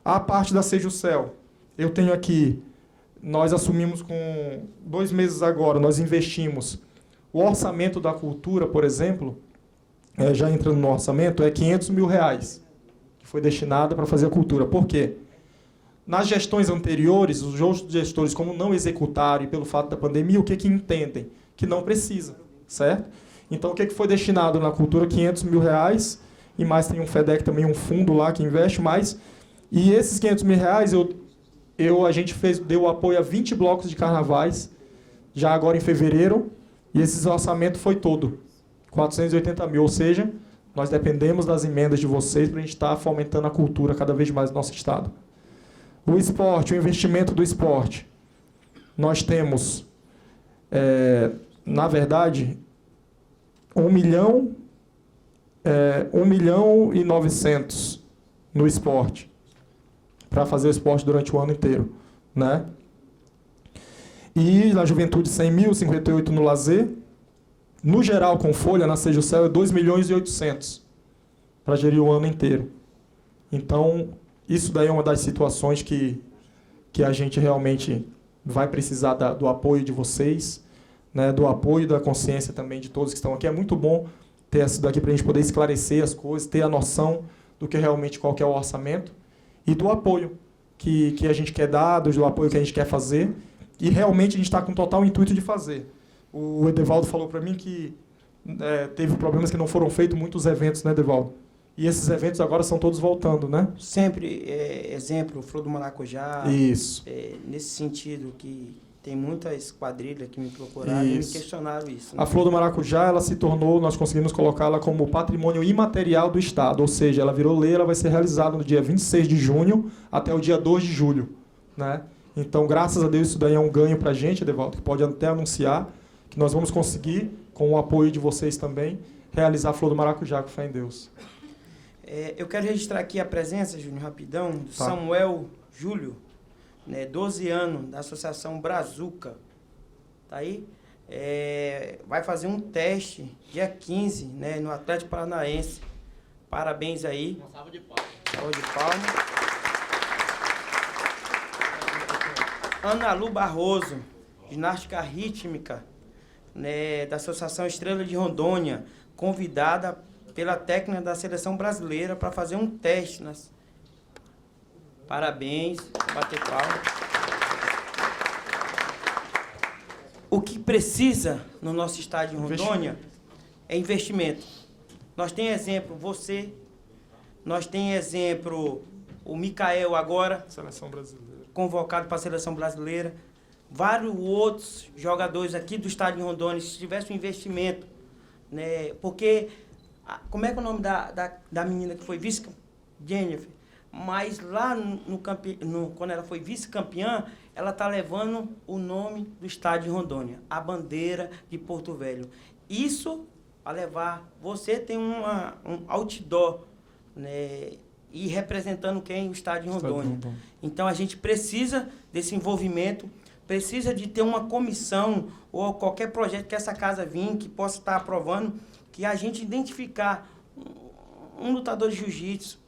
A parte da Sejusel, eu tenho aqui, nós assumimos com 2 meses agora, nós investimos. O orçamento da cultura, por exemplo, já entrando no orçamento, é R$500 mil, que foi destinado para fazer a cultura. Por quê? Nas gestões anteriores, os outros gestores, como não executaram e pelo fato da pandemia, o que entendem? Que não precisa, certo? Então, o que foi destinado na cultura? R$500 mil, e mais tem um FEDEC também, um fundo lá que investe mais. E esses R$500 mil, a gente deu apoio a 20 blocos de carnavais, já agora em fevereiro, e esse orçamento foi todo, 480 mil, ou seja, nós dependemos das emendas de vocês para a gente estar fomentando a cultura cada vez mais no nosso estado. O esporte, o investimento do esporte, nós temos, na verdade, 1 milhão e 900 no esporte, para fazer o esporte durante o ano inteiro, né? E na juventude 100 mil, 58 no lazer. No geral, com folha, na Sejusel é 2 milhões e 800 para gerir o ano inteiro. Então, isso daí é uma das situações que a gente realmente vai precisar do apoio de vocês, né? Do apoio da consciência também de todos que estão aqui. É muito bom ter isso daqui para a gente poder esclarecer as coisas, ter a noção do que realmente qual que é o orçamento e do apoio que a gente quer dar, do apoio que a gente quer fazer, e realmente a gente está com total intuito de fazer. O Edevaldo falou para mim que teve problemas que não foram feitos muitos eventos, né, Edevaldo? E esses eventos agora são todos voltando, né? Sempre, exemplo, Flor do Maracujá. Isso. Nesse sentido, que tem muitas quadrilhas que me procuraram e me questionaram isso. Né? A Flor do Maracujá, ela se tornou, nós conseguimos colocá-la como patrimônio imaterial do Estado, ou seja, ela virou lei, ela vai ser realizada no dia 26 de junho até o dia 2 de julho, né? Então, graças a Deus, isso daí é um ganho para a gente, Edevaldo, que pode até anunciar que nós vamos conseguir, com o apoio de vocês também, realizar a Flor do Maracujá, com fé em Deus. Eu quero registrar aqui a presença, Júnior, rapidão, do Samuel Júlio, né, 12 anos, da Associação Brazuca. Tá aí? Vai fazer um teste dia 15, né, no Atlético Paranaense. Parabéns aí. Uma salva de palmas. Salva de palmas. Ana Lu Barroso, ginástica rítmica, né, da Associação Estrela de Rondônia, convidada pela técnica da seleção brasileira para fazer um teste. Parabéns, bater palma. O que precisa no nosso estádio em Rondônia é investimento. Nós temos exemplo, você, nós temos exemplo, o Micael agora, Seleção brasileira. Convocado para a seleção brasileira. Vários outros jogadores aqui do estádio de Rondônia, se tivesse um investimento, né? Porque, como é que é o nome da menina que foi vice? Jennifer. Mas lá quando ela foi vice-campeã, ela está levando o nome do estádio de Rondônia, a bandeira de Porto Velho. Isso a levar, você tem um outdoor, né? E representando quem? O estádio de Rondônia. Então a gente precisa desse envolvimento, precisa de ter uma comissão ou qualquer projeto que essa casa vir, que possa estar aprovando, que a gente identificar um lutador de jiu-jitsu,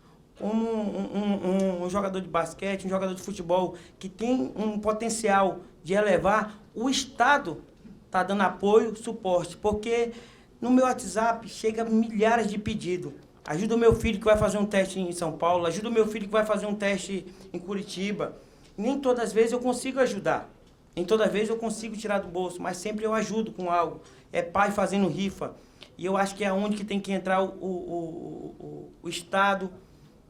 um jogador de basquete, um jogador de futebol que tem um potencial de elevar, o Estado está dando apoio, suporte, porque no meu WhatsApp chega milhares de pedidos. Ajuda o meu filho que vai fazer um teste em São Paulo, ajuda o meu filho que vai fazer um teste em Curitiba. Nem todas as vezes eu consigo ajudar, nem todas as vezes eu consigo tirar do bolso, mas sempre eu ajudo com algo. É pai fazendo rifa. E eu acho que é onde que tem que entrar o Estado,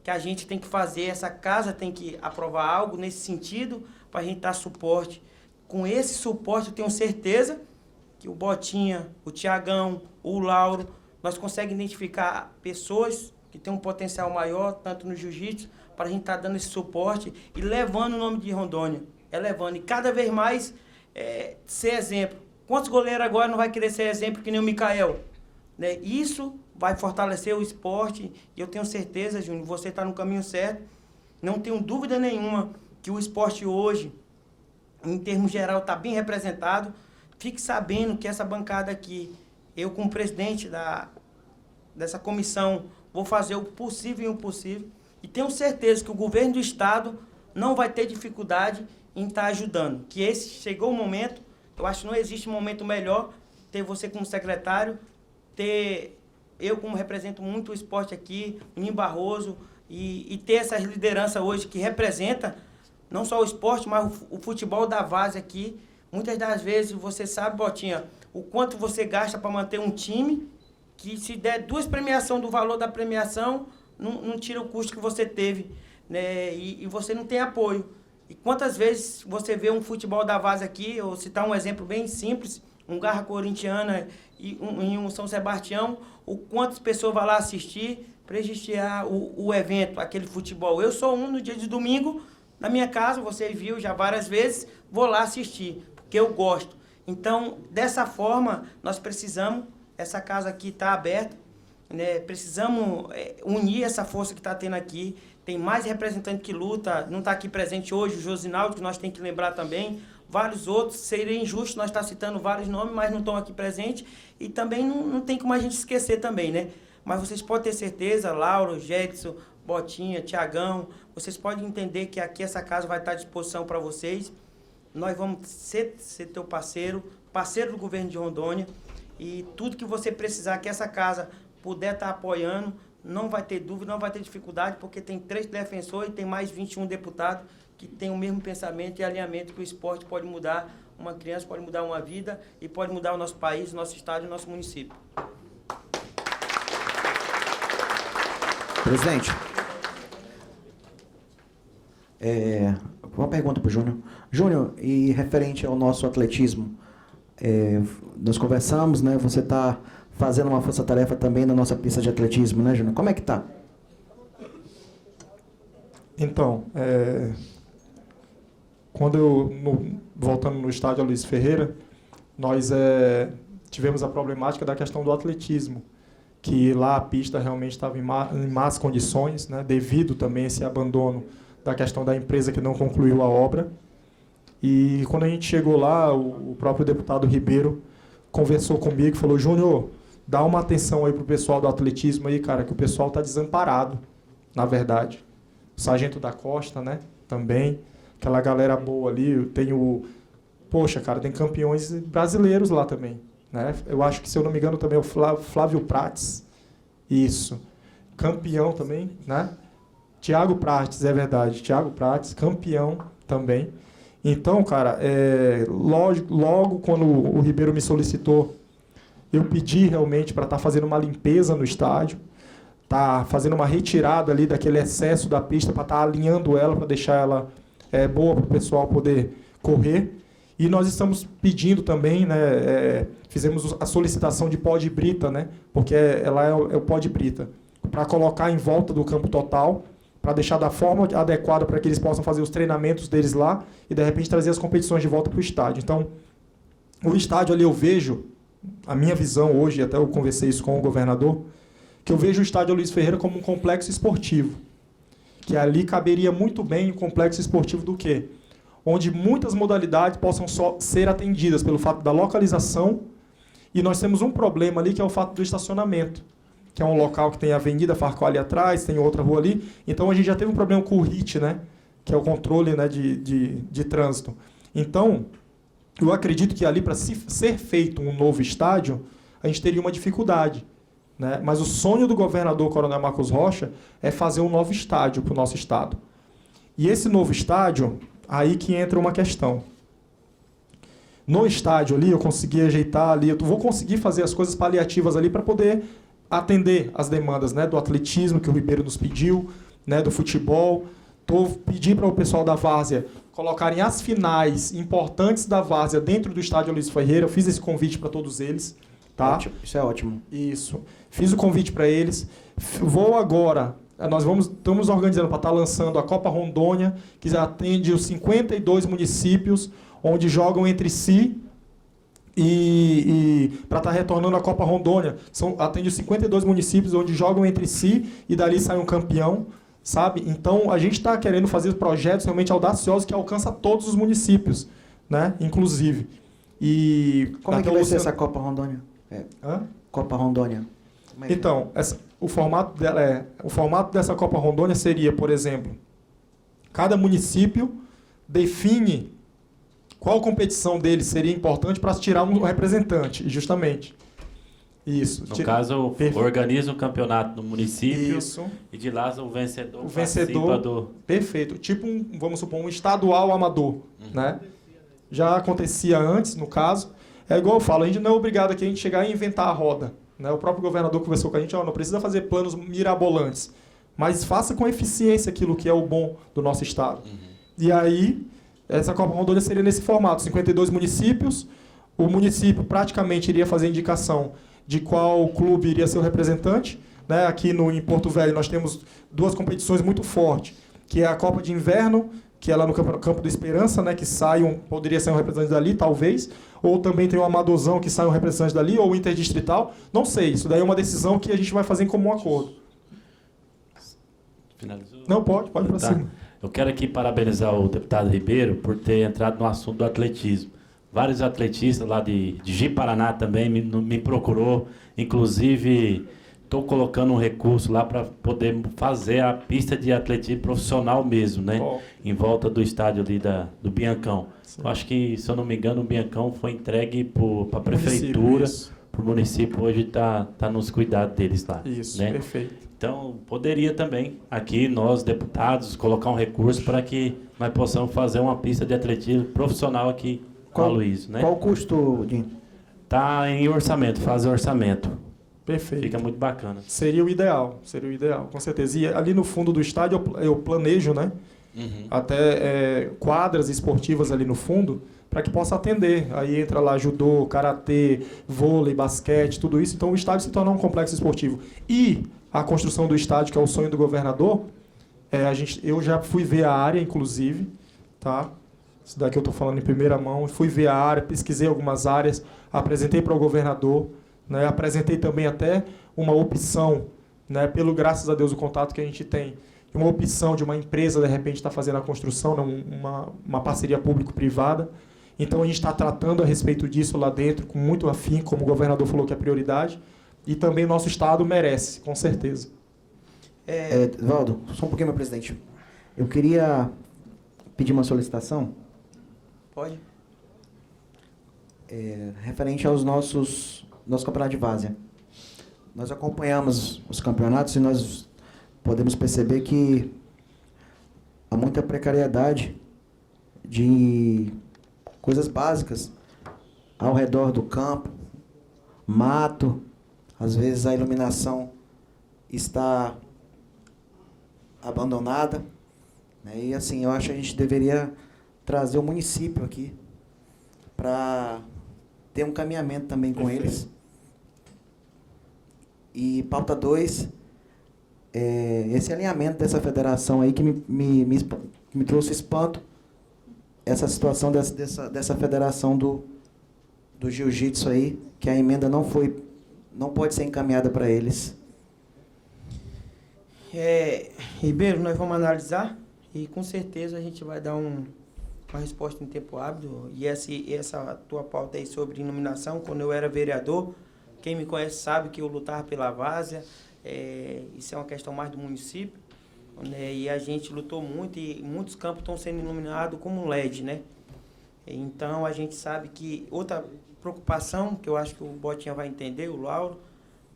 que a gente tem que fazer, essa casa tem que aprovar algo nesse sentido para a gente dar suporte. Com esse suporte eu tenho certeza que o Botinha, o Tiagão, o Lauro, nós conseguimos identificar pessoas que têm um potencial maior, tanto no jiu-jitsu, para a gente estar dando esse suporte e levando o nome de Rondônia. Levando. E cada vez mais ser exemplo. Quantos goleiros agora não vai querer ser exemplo que nem o Micael? Né? Isso vai fortalecer o esporte e eu tenho certeza, Júnior, você está no caminho certo. Não tenho dúvida nenhuma que o esporte hoje, em termos geral, está bem representado. Fique sabendo que essa bancada aqui, eu como presidente dessa comissão, vou fazer o possível e o impossível. E tenho certeza que o governo do Estado não vai ter dificuldade em estar ajudando. Que esse chegou o momento, eu acho que não existe momento melhor ter você como secretário, ter eu como represento muito o esporte aqui, o Ninho Barroso, e ter essa liderança hoje que representa não só o esporte, mas o futebol da Várzea aqui. Muitas das vezes, você sabe, Botinha, o quanto você gasta para manter um time, que se der 2 premiações do valor da premiação, não tira o custo que você teve, né? E você não tem apoio. E quantas vezes você vê um futebol da Várzea aqui, eu vou citar um exemplo bem simples, um Garra Corintiana e um São Sebastião, o quantas pessoas vão lá assistir, prestigiar o evento, aquele futebol. Eu sou no dia de domingo, na minha casa, você viu já várias vezes, vou lá assistir, porque eu gosto. Então, dessa forma, nós precisamos, essa casa aqui está aberta, né? Precisamos unir essa força que está tendo aqui. Tem mais representante que luta, não está aqui presente hoje, o Josinaldo, que nós temos que lembrar também, vários outros, seria injusto nós estar citando vários nomes, mas não estão aqui presentes, e também não tem como a gente esquecer também, né? Mas vocês podem ter certeza, Lauro, Jetson, Botinha, Tiagão, vocês podem entender que aqui essa casa vai estar à disposição para vocês. Nós vamos ser teu parceiro do governo de Rondônia, e tudo que você precisar que essa casa puder estar apoiando, não vai ter dúvida, não vai ter dificuldade, porque tem 3 defensores e tem mais 21 deputados que têm o mesmo pensamento e alinhamento que o esporte pode mudar uma criança, pode mudar uma vida e pode mudar o nosso país, o nosso estado e o nosso município. Presidente, uma pergunta para o Júnior. Júnior, e referente ao nosso atletismo, nós conversamos, né? Você está fazendo uma força-tarefa também na nossa pista de atletismo, né, Júnior? Como é que está? Então, voltando no estádio Luiz Ferreira, nós tivemos a problemática da questão do atletismo, que lá a pista realmente estava em más condições, né, devido também a esse abandono da questão da empresa que não concluiu a obra. E quando a gente chegou lá, o próprio deputado Ribeiro conversou comigo e falou: Júnior, dá uma atenção aí pro pessoal do atletismo aí, cara, que o pessoal está desamparado, na verdade. O Sargento da Costa, né, também, aquela galera boa ali, poxa, cara, tem campeões brasileiros lá também, né? Eu acho que, se eu não me engano, também é o Flávio Prates Isso. Campeão também, né? Thiago Prates, é verdade. Thiago Prates, campeão também. Então, cara, logo quando o Ribeiro me solicitou, eu pedi realmente para estar fazendo uma limpeza no estádio, tá fazendo uma retirada ali daquele excesso da pista, para estar alinhando ela, para deixar ela boa para o pessoal poder correr. E nós estamos pedindo também, né, fizemos a solicitação de pó de brita, né, porque ela é o pó de brita, para colocar em volta do campo total, para deixar da forma adequada para que eles possam fazer os treinamentos deles lá e, de repente, trazer as competições de volta para o estádio. Então, o estádio ali eu vejo, a minha visão hoje, até eu conversei isso com o governador, que eu vejo o estádio Luiz Ferreira como um complexo esportivo, que ali caberia muito bem um complexo esportivo do quê? Onde muitas modalidades possam só ser atendidas pelo fato da localização, e nós temos um problema ali, que é o fato do estacionamento, que é um local que tem a Avenida Farcal ali atrás, tem outra rua ali. Então, a gente já teve um problema com o RIT, né, que é o controle, né, de trânsito. Então, eu acredito que ali, para ser feito um novo estádio, a gente teria uma dificuldade, né? Mas o sonho do governador Coronel Marcos Rocha é fazer um novo estádio para o nosso estado. E esse novo estádio, aí que entra uma questão. No estádio ali, eu consegui ajeitar ali, eu vou conseguir fazer as coisas paliativas ali para poder atender as demandas, né, do atletismo, que o Ribeiro nos pediu, né, do futebol. Pedi para o pessoal da Várzea colocarem as finais importantes da Várzea dentro do estádio Luiz Ferreira. Eu fiz esse convite para todos eles. Tá? Ótimo. Isso é ótimo. Isso. Fiz o convite para eles. Vou agora... estamos organizando para estar lançando a Copa Rondônia, que atende os 52 municípios, onde jogam entre si, e para estar retornando a Copa Rondônia. Atende os 52 municípios, onde jogam entre si, e dali sai um campeão, sabe? Então, a gente está querendo fazer projetos realmente audaciosos que alcançam todos os municípios, né? Inclusive. E como é que vai ser essa Copa Rondônia? Copa Rondônia. Então, o formato dessa Copa Rondônia seria, por exemplo, cada município define qual competição dele seria importante para tirar um representante, justamente. Isso. No caso, organiza um campeonato no município. Isso. E de lá o vencedor participa do... Perfeito. Tipo, vamos supor, um estadual amador. Né? Já acontecia antes, no caso. É igual eu falo, a gente não é obrigado aqui a gente chegar e inventar a roda. Né? O próprio governador conversou com a gente, não precisa fazer planos mirabolantes, mas faça com eficiência aquilo que é o bom do nosso estado. E aí, essa Copa Rondônia seria nesse formato, 52 municípios, o município praticamente iria fazer indicação de qual clube iria ser o representante. Né? Aqui em Porto Velho nós temos duas competições muito fortes, que é a Copa de Inverno, que é lá no Campo da Esperança, né, que poderia ser um representante dali, talvez, ou também tem o Amadorzão, que sai um representante dali, ou o Interdistrital, não sei, isso daí é uma decisão que a gente vai fazer em comum acordo. Finalizou? Não, pode para cima. Eu quero aqui parabenizar o deputado Ribeiro por ter entrado no assunto do atletismo. Vários atletistas lá de Ji-Paraná também me procurou, inclusive... Estou colocando um recurso lá para poder fazer a pista de atletismo profissional mesmo, né? Em volta do estádio ali do Biancão. Eu acho que, se eu não me engano, o Biancão foi entregue para a prefeitura, para o município hoje está nos cuidados deles lá. Isso, né? Perfeito. Então, poderia também, aqui, nós, deputados, colocar um recurso para que nós possamos fazer uma pista de atletismo profissional aqui com a Luiz, né? Qual o custo, Dinho? Está em orçamento, faz orçamento. Perfeito. Fica muito bacana. Seria o ideal, com certeza. E ali no fundo do estádio eu planejo, né? Até quadras esportivas ali no fundo, para que possa atender. Aí entra lá judô, karatê, vôlei, basquete, tudo isso. Então o estádio se torna um complexo esportivo. E a construção do estádio, que é o sonho do governador, eu já fui ver a área, inclusive, tá? Isso daqui eu estou falando em primeira mão. Fui ver a área, pesquisei algumas áreas, apresentei para o governador. Né, apresentei também até uma opção, né, graças a Deus, o contato que a gente tem, uma opção de uma empresa, de repente, estar fazendo a construção, né, uma parceria público-privada. Então, a gente está tratando a respeito disso lá dentro, com muito afinco, como o governador falou que é prioridade, e também o nosso Estado merece, com certeza. Valdo, só um pouquinho, meu presidente. Eu queria pedir uma solicitação. Pode. Referente aos nosso campeonato de várzea. nós acompanhamos os campeonatos e nós podemos perceber que há muita precariedade de coisas básicas ao redor do campo, mato, às vezes a iluminação está abandonada, né? E assim, eu acho que a gente deveria trazer o município aqui para ter um caminhamento também com eles. E pauta 2, esse alinhamento dessa federação aí que me trouxe espanto, essa situação dessa federação do jiu-jitsu aí, que a emenda não pode ser encaminhada para eles. Ribeiro, nós vamos analisar e com certeza a gente vai dar uma resposta em tempo hábil. E essa tua pauta aí sobre iluminação, quando eu era vereador, quem me conhece sabe que eu lutava pela várzea, isso é uma questão mais do município, né? E a gente lutou muito e muitos campos estão sendo iluminados como LED, né? Então a gente sabe que outra preocupação, que eu acho que o Botinha vai entender, o Lauro,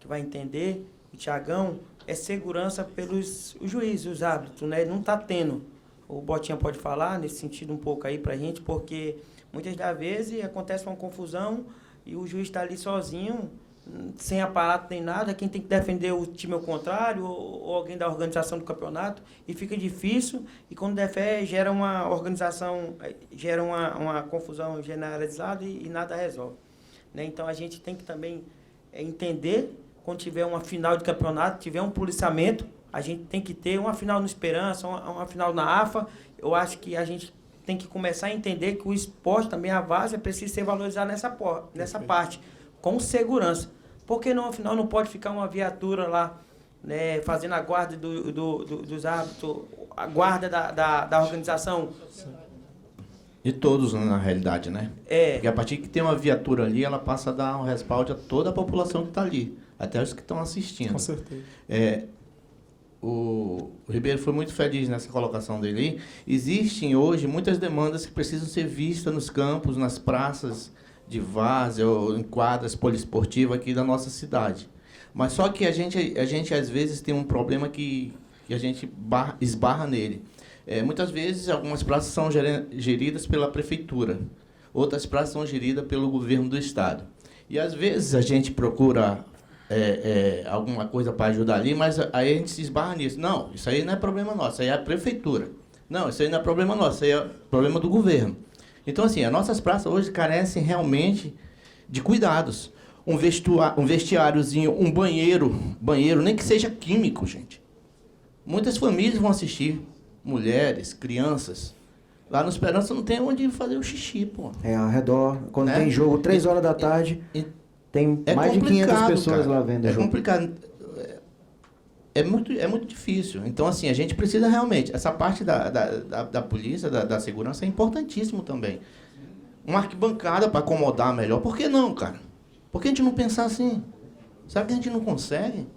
que vai entender, o Thiagão, é segurança pelos os juízes, os árbitros, né? Não está tendo. O Botinha pode falar nesse sentido um pouco aí para a gente, porque muitas das vezes acontece uma confusão e o juiz está ali sozinho, sem aparato nem nada, quem tem que defender o time ao contrário, ou alguém da organização do campeonato, e fica difícil, e quando der fé, gera uma organização, gera uma confusão generalizada e nada resolve, né? Então a gente tem que também entender, quando tiver uma final de campeonato, tiver um policiamento, a gente tem que ter uma final no Esperança, uma final na AFA. Eu acho que a gente tem que começar a entender que o esporte, também a várzea, precisa ser valorizado nessa parte, com segurança. Porque não, afinal não pode ficar uma viatura lá, né, fazendo a guarda dos árbitros, a guarda da organização. De todos, na realidade, né? Porque a partir que tem uma viatura ali, ela passa a dar um respaldo a toda a população que está ali, até os que estão assistindo. Com certeza. O Ribeiro foi muito feliz nessa colocação dele aí. Existem hoje muitas demandas que precisam ser vistas nos campos, nas praças de várzea ou em quadras poliesportivas aqui da nossa cidade. Mas só que a gente às vezes tem um problema que a gente esbarra nele. Muitas vezes algumas praças são geridas pela prefeitura, outras praças são geridas pelo governo do estado. E às vezes a gente procura alguma coisa para ajudar ali, mas aí a gente se esbarra nisso. Não, isso aí não é problema nosso, isso aí é a prefeitura. Não, isso aí não é problema nosso, isso aí é problema do governo. Então, assim, as nossas praças hoje carecem realmente de cuidados. Um vestiáriozinho, um banheiro, nem que seja químico, gente. Muitas famílias vão assistir, mulheres, crianças. Lá no Esperança não tem onde fazer o xixi, pô. Ao redor, quando tem jogo, 3 horas da tarde, tem mais de 500 pessoas, cara, lá vendo o jogo. É complicado. É muito difícil. Então, assim, a gente precisa realmente... Essa parte da polícia, da segurança, é importantíssimo também. Uma arquibancada para acomodar melhor. Por que não, cara? Por que a gente não pensar assim? Será que a gente não consegue?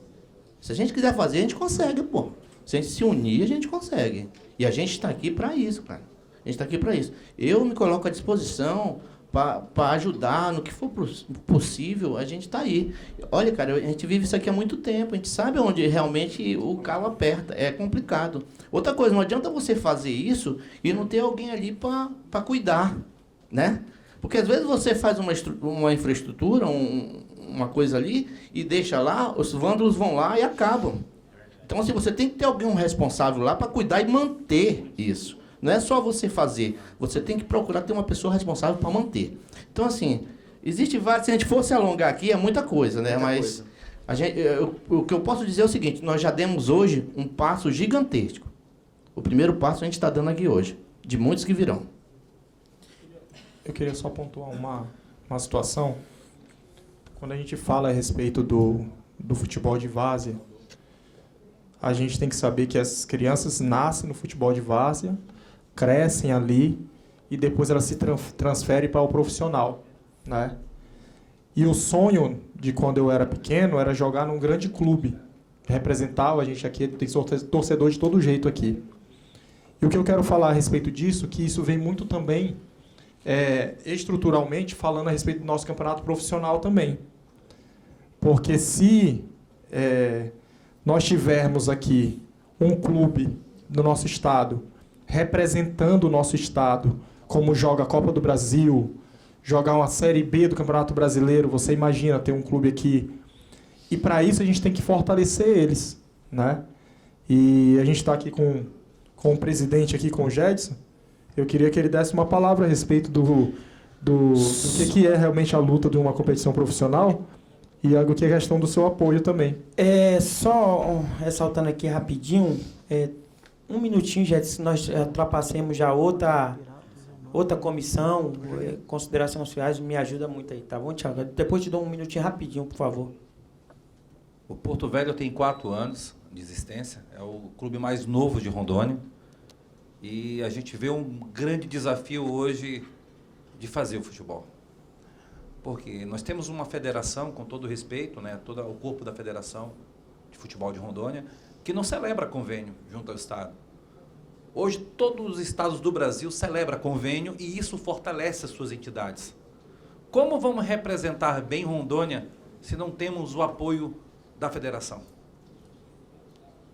Se a gente quiser fazer, a gente consegue, pô. Se a gente se unir, a gente consegue. E a gente está aqui para isso, cara. A gente está aqui para isso. Eu me coloco à disposição para ajudar no que for possível, a gente está aí. Olha, cara, a gente vive isso aqui há muito tempo, a gente sabe onde realmente o calo aperta, é complicado. Outra coisa, não adianta você fazer isso e não ter alguém ali para cuidar, né? Porque às vezes você faz uma infraestrutura, uma coisa ali, e deixa lá, os vândalos vão lá e acabam. Então, assim, você tem que ter alguém responsável lá para cuidar e manter isso. Não é só você fazer, você tem que procurar ter uma pessoa responsável para manter. Então, assim, existe vários... Se a gente fosse alongar aqui, é muita coisa, né? Mas o que eu posso dizer é o seguinte, nós já demos hoje um passo gigantesco. O primeiro passo a gente está dando aqui hoje, de muitos que virão. Eu queria só pontuar uma situação. Quando a gente fala a respeito do futebol de várzea, a gente tem que saber que as crianças nascem no futebol de várzea, crescem ali e depois elas se transferem para o profissional, né? E o sonho de quando eu era pequeno era jogar num grande clube, representava a gente aqui, tem torcedor de todo jeito aqui. E o que eu quero falar a respeito disso, que isso vem muito também estruturalmente falando a respeito do nosso campeonato profissional também. Porque se nós tivermos aqui um clube do nosso estado, representando o nosso estado, como joga a Copa do Brasil, jogar uma Série B do Campeonato Brasileiro, você imagina ter um clube aqui. E para isso a gente tem que fortalecer eles, né? E a gente está aqui com o presidente aqui, com o Jedson. Eu queria que ele desse uma palavra a respeito do que é realmente a luta de uma competição profissional e algo que é questão do seu apoio também. Só ressaltando aqui rapidinho, um minutinho, Jedson, nós ultrapassamos já outra comissão, considerações finais, me ajuda muito aí, tá bom, Thiago? Depois te dou um minutinho rapidinho, por favor. O Porto Velho tem 4 anos de existência, é o clube mais novo de Rondônia, e a gente vê um grande desafio hoje de fazer o futebol. Porque nós temos uma federação, com todo respeito, né, todo o corpo da Federação de Futebol de Rondônia, que não celebra convênio junto ao Estado. Hoje, todos os estados do Brasil celebram convênio e isso fortalece as suas entidades. Como vamos representar bem Rondônia se não temos o apoio da federação?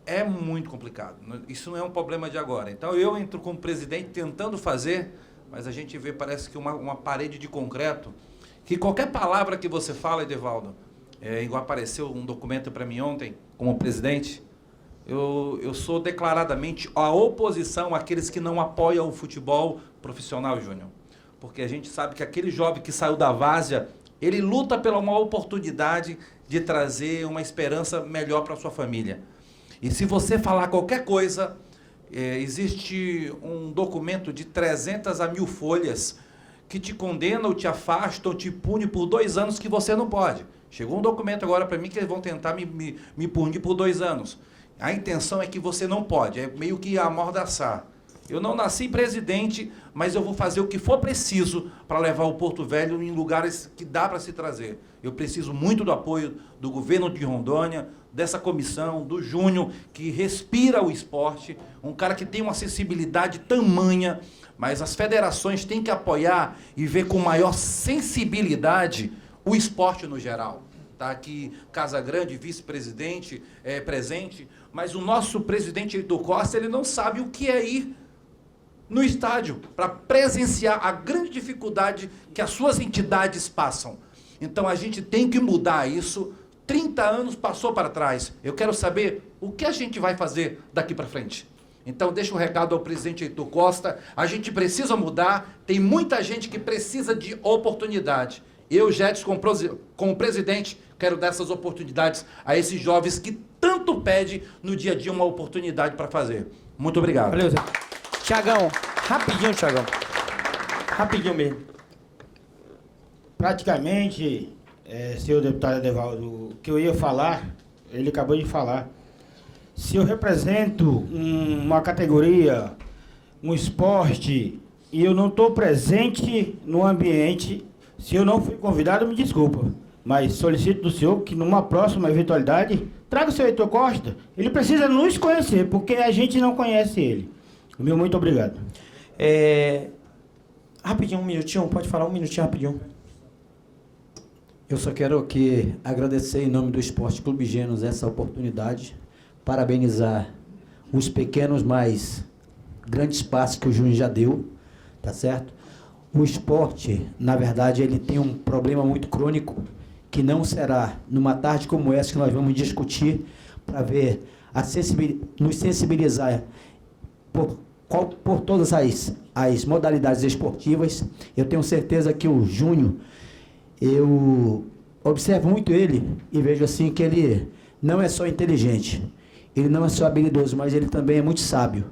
É muito complicado. Isso não é um problema de agora. Então, eu entro como presidente tentando fazer, mas a gente vê, parece que uma parede de concreto, que qualquer palavra que você fala, Edevaldo, igual apareceu um documento para mim ontem, como presidente, eu sou declaradamente a oposição àqueles que não apoiam o futebol profissional, Júnior. Porque a gente sabe que aquele jovem que saiu da várzea, ele luta pela uma oportunidade de trazer uma esperança melhor para a sua família. E se você falar qualquer coisa, existe um documento de 300 a 1000 folhas que te condena ou te afasta ou te pune por 2 anos que você não pode. Chegou um documento agora para mim que eles vão tentar me punir por 2 anos. A intenção é que você não pode, é meio que amordaçar. Eu não nasci presidente, mas eu vou fazer o que for preciso para levar o Porto Velho em lugares que dá para se trazer. Eu preciso muito do apoio do governo de Rondônia, dessa comissão, do Júnior, que respira o esporte, um cara que tem uma sensibilidade tamanha, mas as federações têm que apoiar e ver com maior sensibilidade o esporte no geral. Está aqui Casa Grande, vice-presidente, presente, mas o nosso presidente Heitor Costa, ele não sabe o que é ir no estádio para presenciar a grande dificuldade que as suas entidades passam. Então, a gente tem que mudar isso. 30 anos passou para trás. Eu quero saber o que a gente vai fazer daqui para frente. Então, deixa o recado ao presidente Heitor Costa. A gente precisa mudar. Tem muita gente que precisa de oportunidade. Eu, Jedson, como presidente, quero dar essas oportunidades a esses jovens que tanto pedem no dia a dia uma oportunidade para fazer. Muito obrigado. Valeu, Zé. Tiagão, rapidinho, Tiagão. Rapidinho mesmo. Praticamente, senhor deputado Edevaldo, o que eu ia falar, ele acabou de falar. Se eu represento uma categoria, um esporte, e eu não estou presente no ambiente, se eu não fui convidado, me desculpa. Mas solicito do senhor que numa próxima eventualidade, traga o senhor Heitor Costa. Ele precisa nos conhecer, porque a gente não conhece ele. Meu muito obrigado. Rapidinho, um minutinho, pode falar um minutinho rapidinho. Eu só quero aqui agradecer em nome do Esporte Clube Gênios essa oportunidade, parabenizar os pequenos, mas grandes passos que o Júnior já deu, tá certo? O esporte, na verdade, ele tem um problema muito crônico, que não será numa tarde como essa que nós vamos discutir, para ver, nos sensibilizar por todas as modalidades esportivas. Eu tenho certeza que o Júnior, eu observo muito ele e vejo assim que ele não é só inteligente, ele não é só habilidoso, mas ele também é muito sábio.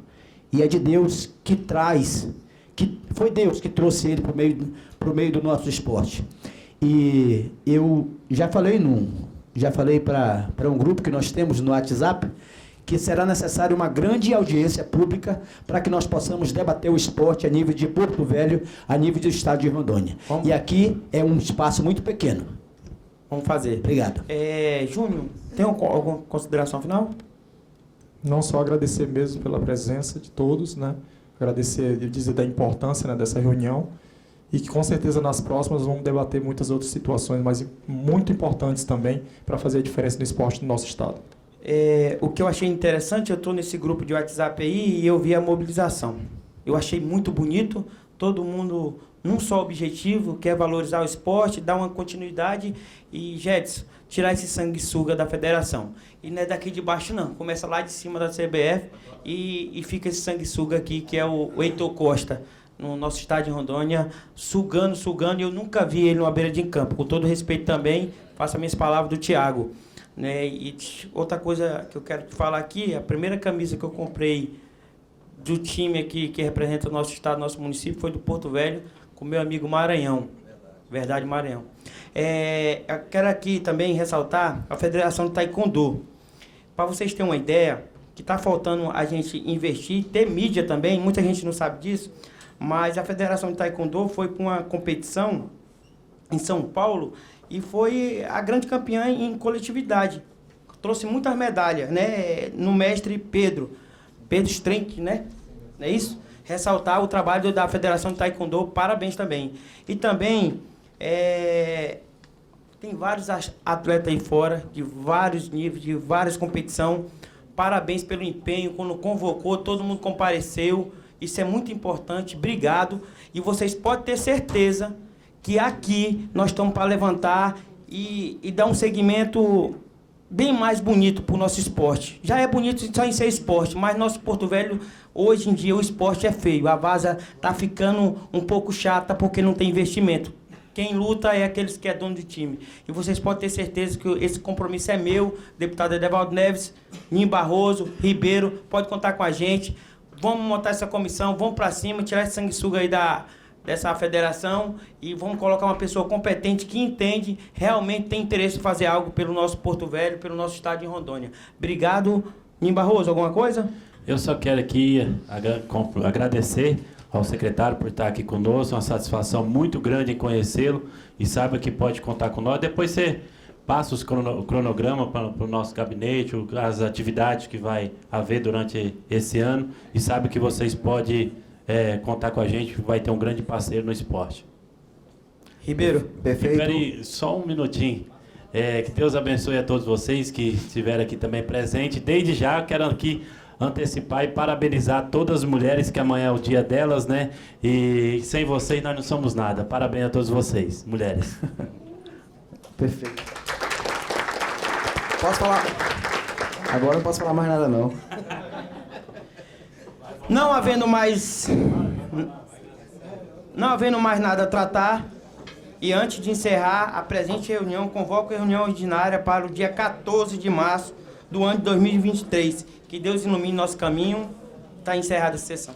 E é de Deus que traz, que foi Deus que trouxe ele para o meio do nosso esporte. E eu já falei para um grupo que nós temos no WhatsApp, que será necessário uma grande audiência pública para que nós possamos debater o esporte a nível de Porto Velho, a nível do estado de Rondônia. E aqui é um espaço muito pequeno. Vamos fazer. Obrigado. Júnior, tem alguma consideração final? Não só agradecer mesmo pela presença de todos, né? Agradecer e dizer da importância, né, dessa reunião. e que com certeza nas próximas vamos debater muitas outras situações, mas muito importantes também para fazer a diferença no esporte do nosso estado. O que eu achei interessante, eu estou nesse grupo de WhatsApp aí e eu vi a mobilização. Eu achei muito bonito, todo mundo num só objetivo, quer valorizar o esporte, dar uma continuidade e, Jedson, tirar esse sanguessuga da federação. E não é daqui de baixo não, começa lá de cima da CBF e fica esse sanguessuga aqui, que é o Heitor Costa, no nosso estádio de Rondônia, sugando, e eu nunca vi ele numa beira de campo. Com todo respeito também, faço as minhas palavras do Thiago. Né? E outra coisa que eu quero te falar aqui, a primeira camisa que eu comprei do time aqui que representa o nosso estado, nosso município, foi do Porto Velho, com meu amigo Maranhão. Verdade, Maranhão. Eu quero aqui também ressaltar a Federação de Taekwondo. Para vocês terem uma ideia, que está faltando a gente investir, ter mídia também, muita gente não sabe disso, mas a Federação de Taekwondo foi para uma competição em São Paulo e foi a grande campeã em coletividade. Trouxe muitas medalhas, né? No mestre Pedro Strenck, né? Não é isso? Ressaltar o trabalho da Federação de Taekwondo, parabéns também. E também, tem vários atletas aí fora, de vários níveis, de várias competições. Parabéns pelo empenho, quando convocou, todo mundo compareceu. Isso é muito importante, obrigado. E vocês podem ter certeza que aqui nós estamos para levantar e dar um segmento bem mais bonito para o nosso esporte. Já é bonito só em ser esporte, mas nosso Porto Velho, hoje em dia, o esporte é feio. A Várzea está ficando um pouco chata porque não tem investimento. Quem luta é aqueles que é dono de time. E vocês podem ter certeza que esse compromisso é meu, deputado Edevaldo Neves, Ninho Barroso, Ribeiro, pode contar com a gente. Vamos montar essa comissão, vamos para cima, tirar esse sanguessuga aí dessa federação e vamos colocar uma pessoa competente que entende, realmente tem interesse em fazer algo pelo nosso Porto Velho, pelo nosso estado de Rondônia. Obrigado. Ninho Barroso, alguma coisa? Eu só quero aqui agradecer ao secretário por estar aqui conosco, uma satisfação muito grande em conhecê-lo e saiba que pode contar com nós. Depois você passa o cronograma para o nosso gabinete, as atividades que vai haver durante esse ano e sabe que vocês podem contar com a gente, vai ter um grande parceiro no esporte. Ribeiro. Perfeito. Peraí, só um minutinho. Que Deus abençoe a todos vocês que estiveram aqui também presentes. Desde já, quero aqui antecipar e parabenizar todas as mulheres, que amanhã é o dia delas, né? E sem vocês nós não somos nada. Parabéns a todos vocês, mulheres. Perfeito. Posso falar? Agora não posso falar mais nada, não. Não havendo mais nada a tratar, e antes de encerrar, a presente reunião convoca a reunião ordinária para o dia 14 de março do ano de 2023. Que Deus ilumine nosso caminho. Está encerrada a sessão.